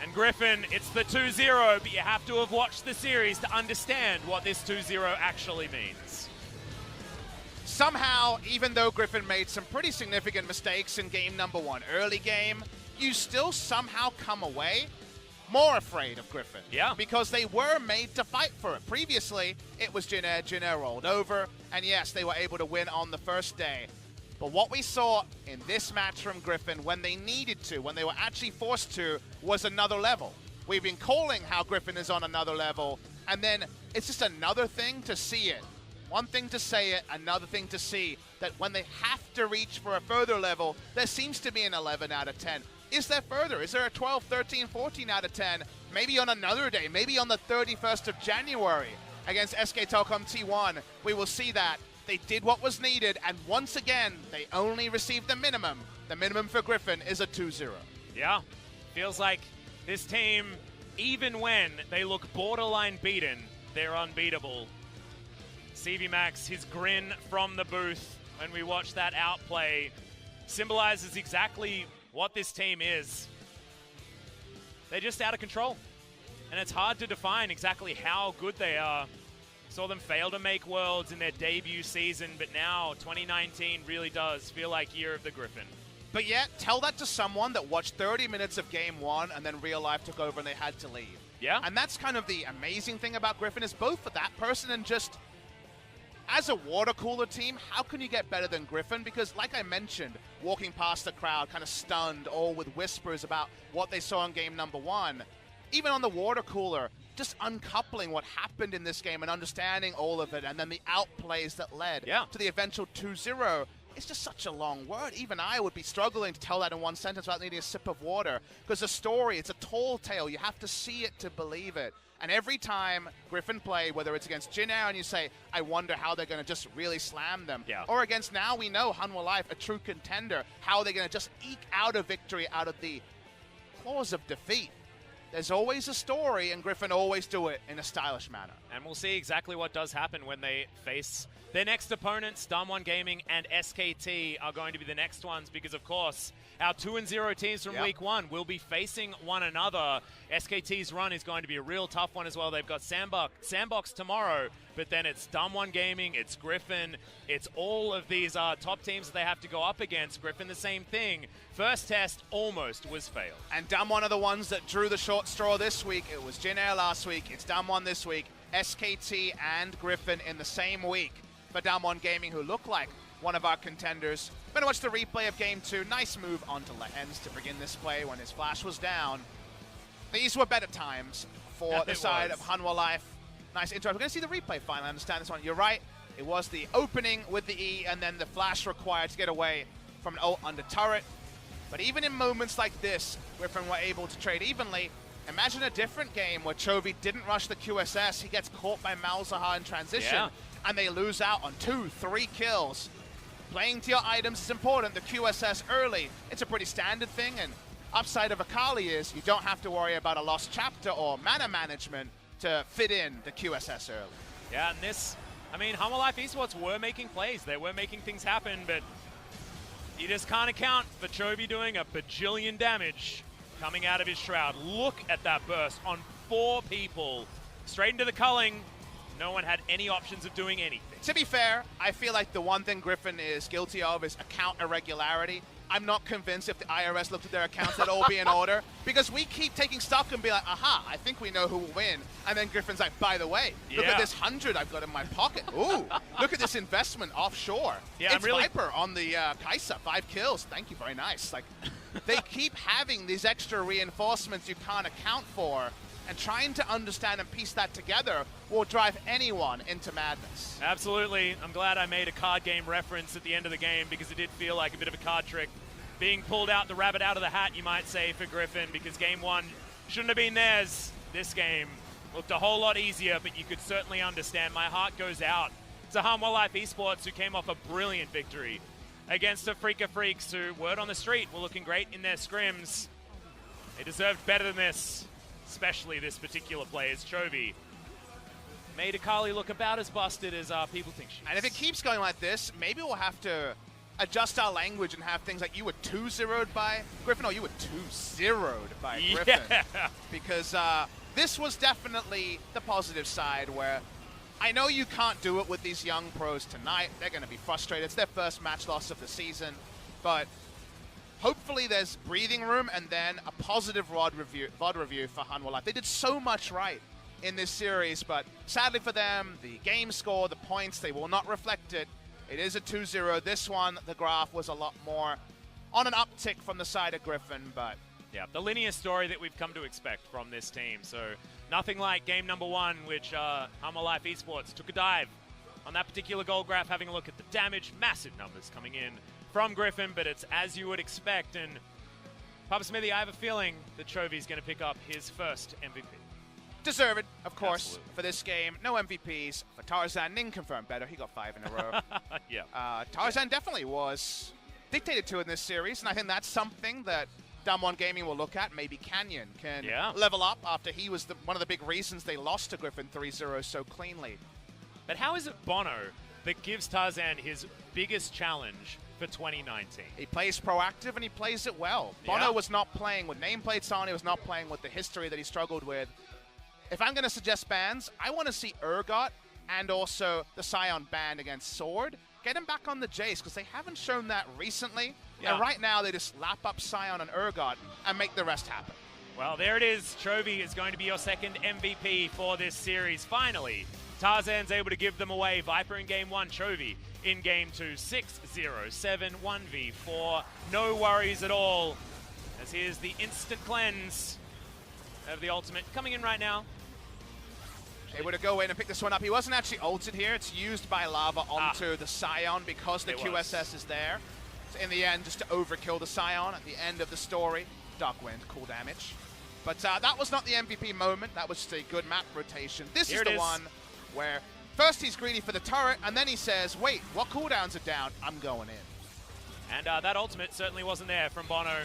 And Griffin, it's the 2-0, but you have to have watched the series to understand what this 2-0 actually means. Somehow, even though Griffin made some pretty significant mistakes in game number 1, early game, you still somehow come away more afraid of Griffin. Yeah. Because they were made to fight for it. Previously, it was Jin Air rolled over, and yes, they were able to win on the first day. But what we saw in this match from Griffin when they needed to, when they were actually forced to, was another level. We've been calling how Griffin is on another level, and then it's just another thing to see it. One thing to say it, another thing to see that when they have to reach for a further level, there seems to be an 11 out of 10. Is there further? Is there a 12, 13, 14 out of 10? Maybe on another day, maybe on the 31st of January against SK Telkom T1, we will see that. They did what was needed, and once again, they only received the minimum. The minimum for Griffin is a 2-0. Yeah, feels like this team, even when they look borderline beaten, they're unbeatable. CV Max, his grin from the booth when we watch that outplay symbolizes exactly what this team is. They're just out of control. And it's hard to define exactly how good they are. Saw them fail to make Worlds in their debut season, but now 2019 really does feel like year of the Griffin. But yet, tell that to someone that watched 30 minutes of game 1 and then real life took over and they had to leave. Yeah. And that's kind of the amazing thing about Griffin is both for that person and just as a water cooler team, how can you get better than Griffin? Because like I mentioned, walking past the crowd kind of stunned, all with whispers about what they saw in game number 1. Even on the water cooler, just uncoupling what happened in this game and understanding all of it, and then the outplays that led to the eventual 2-0. It's just such a long word. Even I would be struggling to tell that in one sentence without needing a sip of water. Because the story, it's a tall tale. You have to see it to believe it. And every time Griffin play, whether it's against Jin Air and you say, I wonder how they're going to just really slam them. Or against now we know Hanwha Life, a true contender, how are they going to just eke out a victory out of the claws of defeat. There's always a story, and Griffin always do it in a stylish manner. And we'll see exactly what does happen when they face their next opponents. Damwon Gaming and SKT are going to be the next ones because, of course, our 2-0 teams from week one will be facing one another. SKT's run is going to be a real tough one as well. They've got Sandbox tomorrow, but then it's W2D1 Gaming, it's Griffin, it's all of these top teams that they have to go up against. Griffin, the same thing. First test almost was failed. And W2D1 are the ones that drew the short straw this week. It was Jin Air last week, it's W2D1 this week. SKT and Griffin in the same week for W2D1 Gaming, who look like one of our contenders. Better watch the replay of Game 2. Nice move onto Lehens to begin this play when his flash was down. These were better times for the side of Hanwha Life. Nice interrupt. We're going to see the replay finally. I understand this one. You're right. It was the opening with the E and then the flash required to get away from an ult under turret. But even in moments like this, Griffin were able to trade evenly. Imagine a different game where Chovy didn't rush the QSS. He gets caught by Malzahar in transition, and they lose out on 2-3 kills. Playing to your items is important. The QSS early, it's a pretty standard thing, and upside of Akali is you don't have to worry about a lost chapter or mana management to fit in the QSS early. Yeah, and this, I mean, Hanwha Life Esports were making plays. They were making things happen, but you just can't account for Chovy doing a bajillion damage coming out of his shroud. Look at that burst on 4 people. Straight into the culling. No one had any options of doing anything. To be fair, I feel like the one thing Griffin is guilty of is account irregularity. I'm not convinced if the IRS looked at their accounts that'd all be in order, because we keep taking stock and be like, aha, I think we know who will win. And then Griffin's like, by the way, look at this 100 I've got in my pocket. Ooh, look at this investment offshore. Yeah, it's Viper on the Kai'Sa, 5 kills. Thank you, very nice. Like, they keep having these extra reinforcements you can't account for, and trying to understand and piece that together will drive anyone into madness. Absolutely. I'm glad I made a card game reference at the end of the game, because it did feel like a bit of a card trick being pulled out, the rabbit out of the hat, you might say, for Griffin, because game 1 shouldn't have been theirs. This game looked a whole lot easier, but you could certainly understand. My heart goes out to Hanwha Life Esports, who came off a brilliant victory against the Freaka Freaks, who, word on the street, were looking great in their scrims. They deserved better than this, especially this particular play, as Chovy made Akali look about as busted as people think she is. And if it keeps going like this, maybe we'll have to adjust our language and have things like you were 2-0'd by Griffin, or you were 2-0'd by Griffin. Because this was definitely the positive side, where I know you can't do it with these young pros tonight. They're going to be frustrated. It's their first match loss of the season. But hopefully there's breathing room and then a positive VOD review for Hanwha Life. They did so much right in this series, but sadly for them, the game score, the points, they will not reflect it. It is a 2-0. This one, the graph was a lot more on an uptick from the side of Griffin, but yeah, the linear story that we've come to expect from this team. So nothing like game number 1, which Hanwha Life Esports took a dive on that particular goal graph, having a look at the damage. Massive numbers coming in from Griffin, but it's as you would expect. And Papa Smithy, I have a feeling that Chovy's going to pick up his first MVP. Deserved, of course, for this game. No MVPs for Tarzan. Ning confirmed better. He got 5 in a row. Tarzan definitely was dictated to in this series, and I think that's something that W2D1 Gaming will look at. Maybe Canyon can level up after he was one of the big reasons they lost to Griffin 3-0 so cleanly. But how is it Bono that gives Tarzan his biggest challenge for 2019? He plays proactive and he plays it well. Bono was not playing with nameplates on. He was not playing with the history that he struggled with. If I'm going to suggest bans, I want to see Urgot and also the Sion banned against Sword. Get him back on the Jace, because they haven't shown that recently. And right now, they just lap up Sion and Urgot and make the rest happen. Well, there it is. Chovy is going to be your second MVP for this series. Finally, Tarzan's able to give them away. Viper in game 1, Chovy in game 2. 6-0-7, 1v4. No worries at all, as here's the instant cleanse of the ultimate coming in right now. Able to go in and pick this one up. He wasn't actually ulted here. It's used by Lava onto the Sion because the QSS is there. So in the end, just to overkill the Sion at the end of the story. Dark Wind, cool damage. But that was not the MVP moment. That was just a good map rotation. This is the one where first he's greedy for the turret, and then he says, wait, what cooldowns are down? I'm going in. And that ultimate certainly wasn't there from Bono.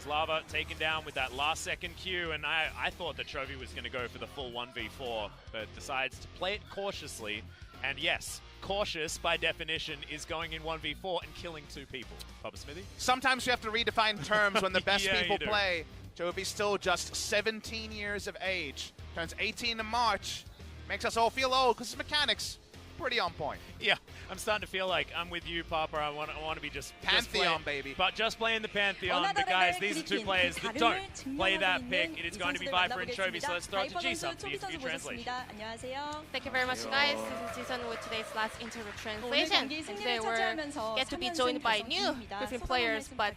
Lava taken down with that last second Q, and I thought that Chovy was going to go for the full 1v4, but decides to play it cautiously. And yes, cautious, by definition, is going in 1v4 and killing 2 people. Papa Smithy? Sometimes you have to redefine terms when the best Yeah, people you do. play. Jovi's still just 17 years of age. Turns 18 in March. Makes us all feel old because his mechanics pretty on point. Yeah, I'm starting to feel like I'm with you, Papa. I want to be just Pantheon, playing, baby. But just playing the Pantheon. But guys, these are 2 players that don't play that pick. It is going to be Viper and Chovy, so let's throw it to Jisung for the interview translation. Thank you very much, guys. This is Jason with today's last interview translation. Today we get to be joined by new Griffin players, but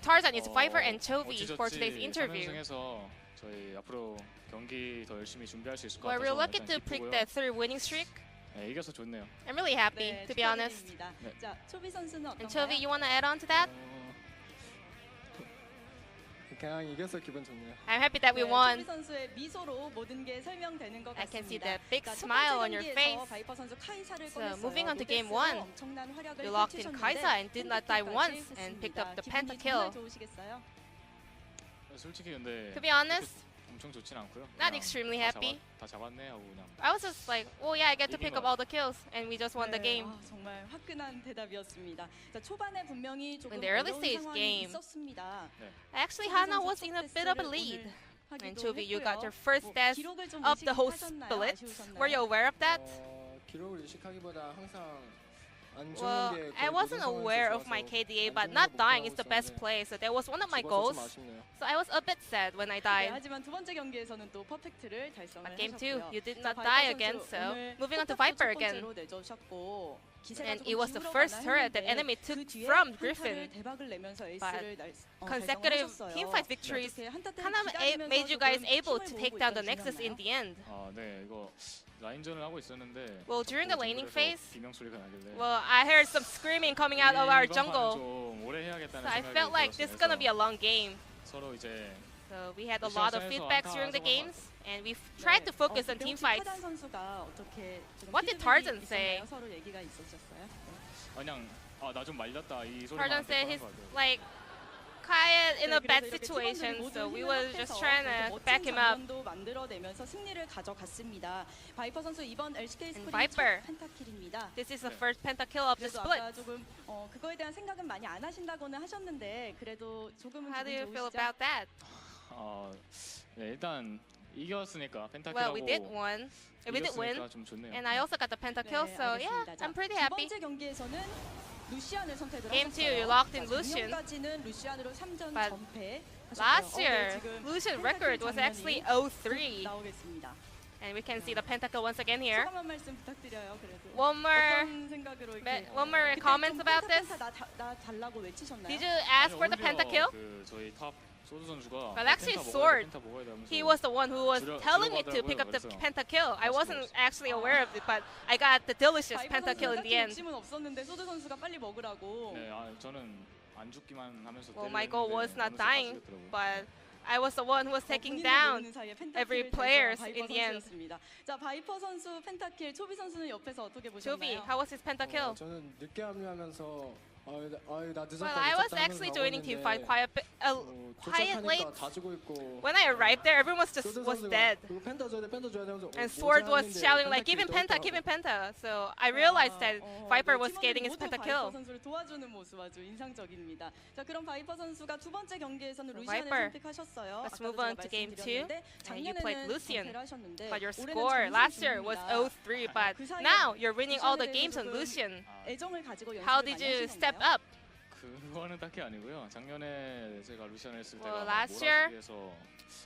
Tarzan is Viper and Chovy for today's interview. 저희 앞으로 경기 더 열심히 준비할 수 있을 것 We're 같아서 real lucky 일단 to pick 기쁘고요. that 3 winning streak. 네, 이겨서 좋네요. I'm really happy, to be honest. And Chovy, you want to add on to that? 그냥 이겨서 기분 좋네요. I'm happy that we won. 선수의 미소로 모든 게 설명되는 것 I can see 같습니다. that big 자, 첫 smile 번째 on your 경기에서 face. 바이퍼 선수 카이사를 So, 꺼냈어요. moving on to game 로데스로 1, 엄청난 활약을 You locked in 펼치셨는데 Kaisa and did not die 펜타킬까지 once and picked up the 했습니다. penta 기분이 kill. 정말 좋으시겠어요? 솔직히 근데 To be honest, 엄청 좋진 않고요. not 그냥 extremely 다 happy. 다 잡았네 하고 그냥. I was just like, oh yeah, I get to 이긴 pick up 것 all the kills, and we just won the 네, game. 정말 화끈한 대답이었습니다. 자, 초반에 분명히 조금 In the early 어려운 stage 상황이 game, 있었습니다. Actually, Hanwha was in a bit of a lead. And Chovy, you got your first death of the whole split. Were you aware of that? 기록을 의식하기보다 항상 안 Well, 죽는 게 I 거의 wasn't 모든 aware 상황에서 of my 좋아서 KDA, 안 but 죽는 not 걸 dying 목표로 is the best 있었는데 play. So that was one of my 죽어서 goals. 좀 아쉽네요. So I was a bit sad when I 네, died. 하지만 두 번째 경기에서는 또 퍼펙트를 달성을 But game 2, 하셨고요. you did 자, not 바이퍼 die 선수 again. So 오늘 moving on to 포탑도 Viper 첫 again. 번째로 내주셨고, 기세가 And 조금 it was the 기울어가나 first turret that 했는데 enemy 그 took 뒤에 from 한타를 Griffin. 대박을 내면서 But 에이스를 consecutive 달성하셨어요. teamfight victories 어떻게 한타 때를 kind of 기다리면서 made you guys 조금 able 힘을 to 모으고 take down the 있다는 Nexus in 중이었나요? the end. 네, 이거 라인전을 하고 있었는데. Well, during the laning phase, 비명 소리가 나길래. well, I heard some screaming coming out of our 이번 판은 jungle. 좀 오래 해야겠다는 So I 생각이 felt like this is gonna be a 들었어요. long game. 서로 이제 So we had a lot of feedbacks during the games, and we tried to focus on team fights. 타단 선수가 어떻게 좀 What did 피드백이 Tarzan say? 있었나요? 서로 얘기가 있었어요. 그냥 나 좀 말렸다 이 소리만 Tarzan 듣고 said 한 he's 것 같아요. like quiet in a 네, bad 그래서 이렇게 situation, 팀원들이 so 모두 we 힘을 were just 합해서 trying 그렇게 to 멋진 back him up. 장면도 만들어내면서 승리를 가져갔습니다. 바이퍼 선수 이번 LCK 스프링 Viper. 첫 펜타킬입니다. This is the first pentakill of the 그래도 split. 아까 조금 그거에 대한 생각은 많이 안 하신다고는 하셨는데 그래도 조금은 How do you 기분 feel 좋으시죠? about that? 네, 일단 이겼으니까 Well, we did 펜타킬하고 win. We did win, 이겼으니까 좀 좋네요. and I also got the pentakill, 네, so yeah, 알겠습니다. 자, I'm pretty 두 happy. 번째 경기에서는 루시안을 선택을 Game two, 하셨어요. you locked in 자, Lucian. 작년까지는 루시안으로 3전 But 전패. Last year, Lucian record was actually 0-3, 나오겠습니다. and we can see the pentakill once again here. 소감 한 말씀 부탁드려요. 그래도 One more, 어떤 생각으로 이렇게 one more 그때 comments 좀 about this. 나 달라고 외치셨나요? Did you ask for the pentakill? 그 저희 탑 소드 선수가 But actually, 펜타 Sword, 펜타 먹어야 돼 하면서 he was the one who was 주려- telling me to 주려고 pick up the 하더라고요. pentakill. I wasn't 맛있어. actually aware of it, but I got the delicious 바이퍼 pentakill in 선수가 the end. 욕심은 없었는데 소드 선수가 빨리 먹으라고. 네, 저는 안 죽기만 하면서 Well, my goal was not 어느새 dying, 빠지겠더라고요. but I was the one who was taking 본인도 down 모르는 사이에 every 펜타킬을 players 달성한 in 바이퍼 the end. 선수였습니다. 자, 바이퍼 선수 펜타킬, 초비 선수는 옆에서 어떻게 Chovy, 보셨나요? how was his pentakill? 저는 늦게 합류하면서 나 늦었다 Well, I was 늦었다 actually 하면서 joining 나오고 team fight 있는데, quiet late. 도착하니까 다 지고 있고 When I arrived there, everyone was 소드 was 선수가 dead. 그리고 펜타 줘야 돼 하면서 And 뭐지 Sword was 하는데 shouting like, "Give 펜타킬이 him penta, 또 give him penta." So I 아, realized that Viper was 팀원들이 getting his 모두 바이퍼 pentakill. 선수를 도와주는 모습 아주 인상적입니다. 자, 그럼 바이퍼 선수가 두 번째 경기에서는 So 루시안을 Viper, 선택하셨어요. let's 아까도 move 제가 on to game two. 말씀드렸는데 And you played 작년에는 Lucian. 전패를 하셨는데 But your 올해는 score 전승 last year was 중입니다. 0-3, but 그 사이에 now you're winning all the 루시안에 games on 대해서 Lucian. 애정을 가지고 연습을 How 많이 did you 하신 step 건가요? up? 그거는 딱히 아니고요. 작년에 제가 루시안을 했을 때가 Well, 아마 last year, 몰아주기에서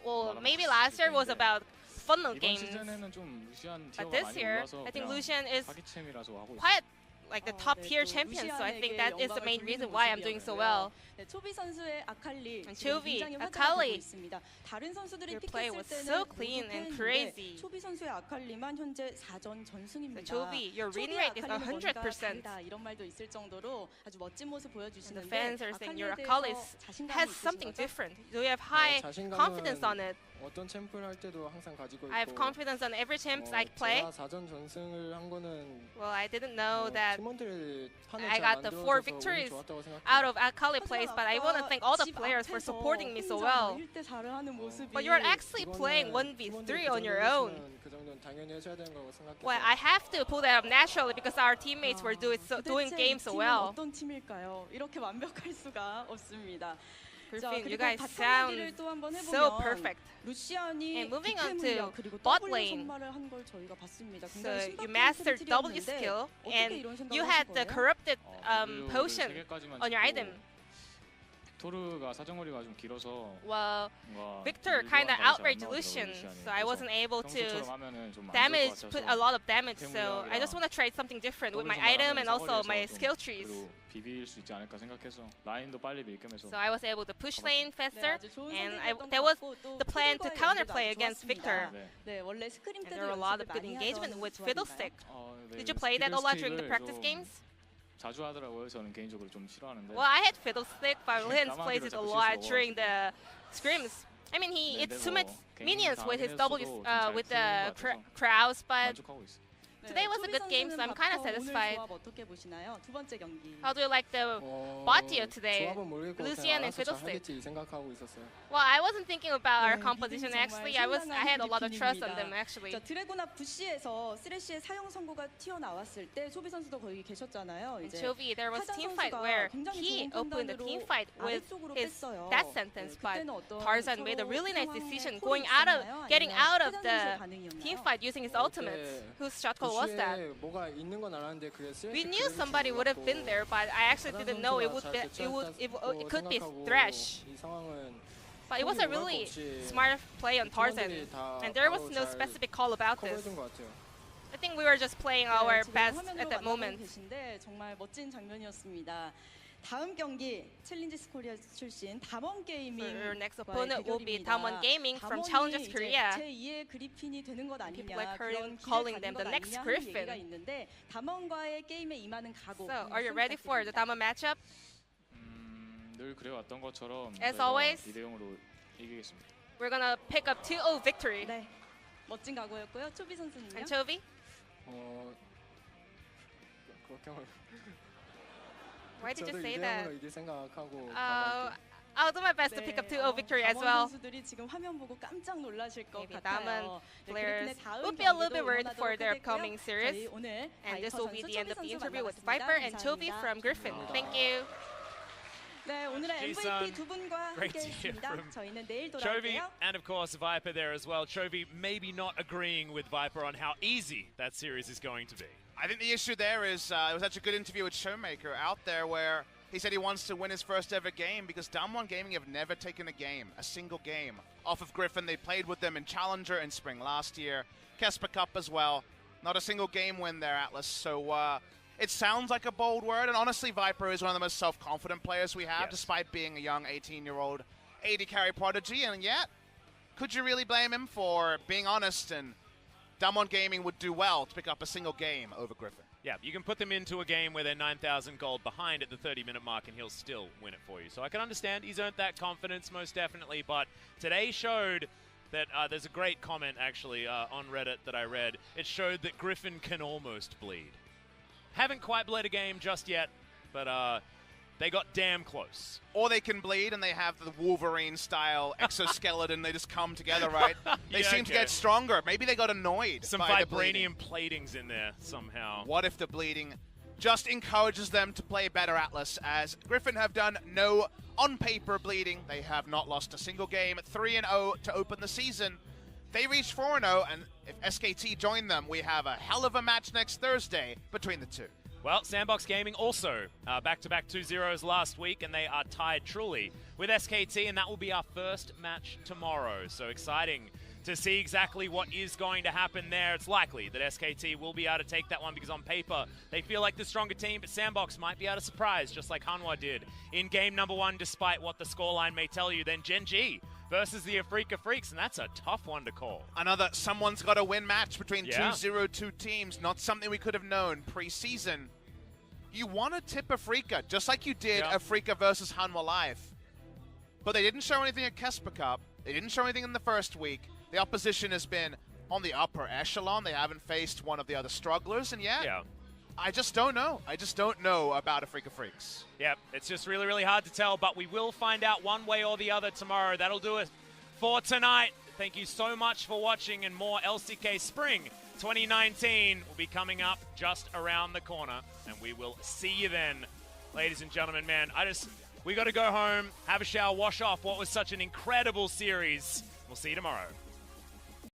Well, 말하면 maybe 갔을 last year was 텐데. about funnel 이번 games, 시즌에는 좀 루시안 but 티어가 this 많이 year, 올라서 I think 그냥 Lucian is 사기챔이라서 하고 있어요. quite like the top 네, tier 또 champion, so I think 루시안에게 that is the 영광을 main 돌리는 reason why I'm doing so well. 모습이었고요. 네, 초비 선수의 아칼리 And 지금 Chovy, 굉장히 화제가 아칼리. 되고 있습니다. 다른 선수들이 Your play 픽했을 was 때는 so 모두 clean and 패했는데 crazy. 초비 선수의 아칼리만 현재 4전 전승입니다. So Chovy, your win 초비의 rate is 아칼리는 뭔가 100%. 다르다 이런 말도 있을 정도로 아주 멋진 모습 보여주시는데 And the fans are saying your 아칼리에 Akali 대해서 자신감이 has 있으신 something 거죠? different. Do you have high 자신감은 confidence on it? 어떤 챔프를 할 때도 항상 가지고 I have 있고 confidence on every champs I play. 제가 4전 전승을 한 거는 Well, I didn't know that 팀원들이 판을 I 잘 got the 4 만들어줘서 운이 victories 좋았다고 생각해요. out of Akali plays, but I want to thank all the players for supporting me so well. 1대 4를 하는 모습이 But you're actually playing 1v3 on your own. 그 정도는 당연히 해줘야 되는 거라고 생각해요. Well, I have to pull that up naturally because our teammates were doing 도대체 game 이 so 팀은 well. 어떤 팀일까요? 이렇게 완벽할 수가 없습니다. Griffin, you 그리고 guys 바텀 sound 얘기를 또 한번 so 해보면 perfect. 루시안이 And moving on 빅템 to 물량 그리고 bot W lane. 선발을 한 걸 저희가 봤습니다. So 굉장히 you 신박한 mastered W 스킬이었는데 skill, 어떻게 and 이런 생각을 you 하신 had the 거예요? corrupted potion on your item. 빅토르가 사정거리가 좀 길어서 Well, 뭔가 Victor kind of outraged Lucian, so I wasn't able to damage, put a lot of damage. So I just want to try something different with my item and also my skill trees. 비빌 수 있지 않을까 생각해서 라인도 빨리 밀게면서 So I was able to push lane 네, faster, 아주 좋은 and 선택이었던 that 것 was 같고 또 the plan to 피드바의 counterplay 연기도 against 아주 Victor. 좋았습니다. 네, 원래 스크림 And 때도 there were a lot of 연습을 good 많이 engagement 하던 with 조합인가요? Fiddlestick. Did you play that a lot during the practice games? 자주 하더라고요. 저는 개인적으로 좀 싫어하는데. Well, I had Fiddlestick, but Lins plays it a lot during the scrims. I mean, he it's too much minions with his with the crowds, but 만족하고 있어. today was a good game, so I'm kind of satisfied. 오늘 조합 어떻게 보시나요? 두 번째 경기. How do you like the bot tier today? 조합은 모르겠고 Lucian and 알아서 잘 Fiddlestick. 하겠지 생각하고 있었어요. Well, I wasn't thinking about our 네, composition 비빈 actually. 정말 I had a lot of trust on 신나는 them actually. 자, 드래곤 앞 부시에서 쓰레쉬의 사용 선고가 튀어나왔을 때 소비 선수도 거기 계셨잖아요. In 이제 Chovy, there was 타잔 team fight 선수가 where 굉장히 he 좋은 opened the 판단으로 team fight with 아래쪽으로 his 뺐어요. death sentence, 네, but 그때는 어떤 Tarzan made a 서로 really nice 상황에 decision 콜이 going 있었나요? getting 아니면 out of 타잔 the 선수의 반응이었나요? team fight using his ultimates. Whose shot call was that? 뭐가 있는 건 알았는데 그게 We knew somebody would have been there, but I actually didn't know it could be Thresh. 이 상황은 But it was a really smart play on Tarzan, and there was no specific call about this. 커버해준 것 같아요. I think we were just playing our 지금 best 화면으로 at that 만나고 moment. 계신데 정말 멋진 장면이었습니다. 다음 경기 챌린지스 코리아 출신 담원 게이밍. So your next opponent will be Damwon Gaming from Challengers Korea. 제2의 그리핀이 되는 것 아니냐. People are 그런 calling 기대 them 가는 the 것 next 아니냐 하는 Griffin. 얘기가 있는데 담원과의 게임에 임하는 각오. So, are you ready for the Damwon matchup? 늘 그래왔던 것처럼 As always. 2대 0으로 이기겠습니다. We're gonna pick up 2-0 victory. 네, 멋진 각오였고요. 초비 선수는요? And Chovy, 그렇게 하면 why did you 저도 say 2대 that? 0으로 이길 생각하고 I'll do my best to pick up 2-0 victory as well. 선수들이 지금 화면 보고 깜짝 놀라실 것 Maybe 같아요. Damwon 네, players 그리핀의 다음 would be a little bit 경기도 worried for 응원하도록 their 하겠고요. upcoming series. 저희 오늘 And this 바이퍼 will be 선수, the end of 초비 the 선수 interview with 만나봤습니다. Viper and Chovy 감사합니다. from Griffin. Thank you. 네, 오늘의 MVP 두 분과 Great to hear 함께했습니다. from 저희는 내일 Chovy 돌아올게요. and of course Viper there as well. Chovy maybe not agreeing with Viper on how easy that series is going to be. I think the issue there is it was such a good interview with Showmaker out there where he said he wants to win his first ever game because W2D1 Gaming have never taken a single game off of Griffin. They played with them in Challenger in spring last year, Kesper Cup as well. Not a single game win there, Atlas. So it sounds like a bold word, and honestly, Viper is one of the most self-confident players we have, despite being a young 18-year-old AD carry prodigy, and yet, could you really blame him for being honest? And W2D1 Gaming would do well to pick up a single game over Griffin. Yeah, you can put them into a game where they're 9,000 gold behind at the 30-minute mark and he'll still win it for you. So I can understand he's earned that confidence most definitely, but today showed that there's a great comment actually on Reddit that I read. It showed that Griffin can almost bleed. Haven't quite bled a game just yet, but they got damn close. Or they can bleed and they have the Wolverine-style exoskeleton. They just come together, right? They seem to get stronger. Maybe they got annoyed. Some by the vibranium platings in there somehow. What if the bleeding just encourages them to play better, Atlas, as Griffin have done no on-paper bleeding. They have not lost a single game. 3-0 to open the season. They reach 4-0, and if SKT join them, we have a hell of a match next Thursday between the two. Well, Sandbox Gaming also back-to-back 2-0s last week, and they are tied truly with SKT, and that will be our first match tomorrow. So exciting to see exactly what is going to happen there. It's likely that SKT will be able to take that one because on paper they feel like the stronger team, but Sandbox might be able to surprise just like Hanwha did in game number 1, despite what the scoreline may tell you. Then Gen G versus the Afrika Freaks, and that's a tough one to call. Another someone's got to win match between 2-0-2 teams. Not something we could have known pre-season. You want to tip Afrika, just like you did Afrika versus Hanwha Live. But they didn't show anything at Kesper Cup. They didn't show anything in the first week. The opposition has been on the upper echelon. They haven't faced one of the other strugglers, and yet, I just don't know. I just don't know about Africa Freaks. Yep, it's just really, really hard to tell, but we will find out one way or the other tomorrow. That'll do it for tonight. Thank you so much for watching, and more LCK Spring 2019 will be coming up just around the corner, and we will see you then. Ladies and gentlemen, man, we got to go home, have a shower, wash off what was such an incredible series. We'll see you tomorrow.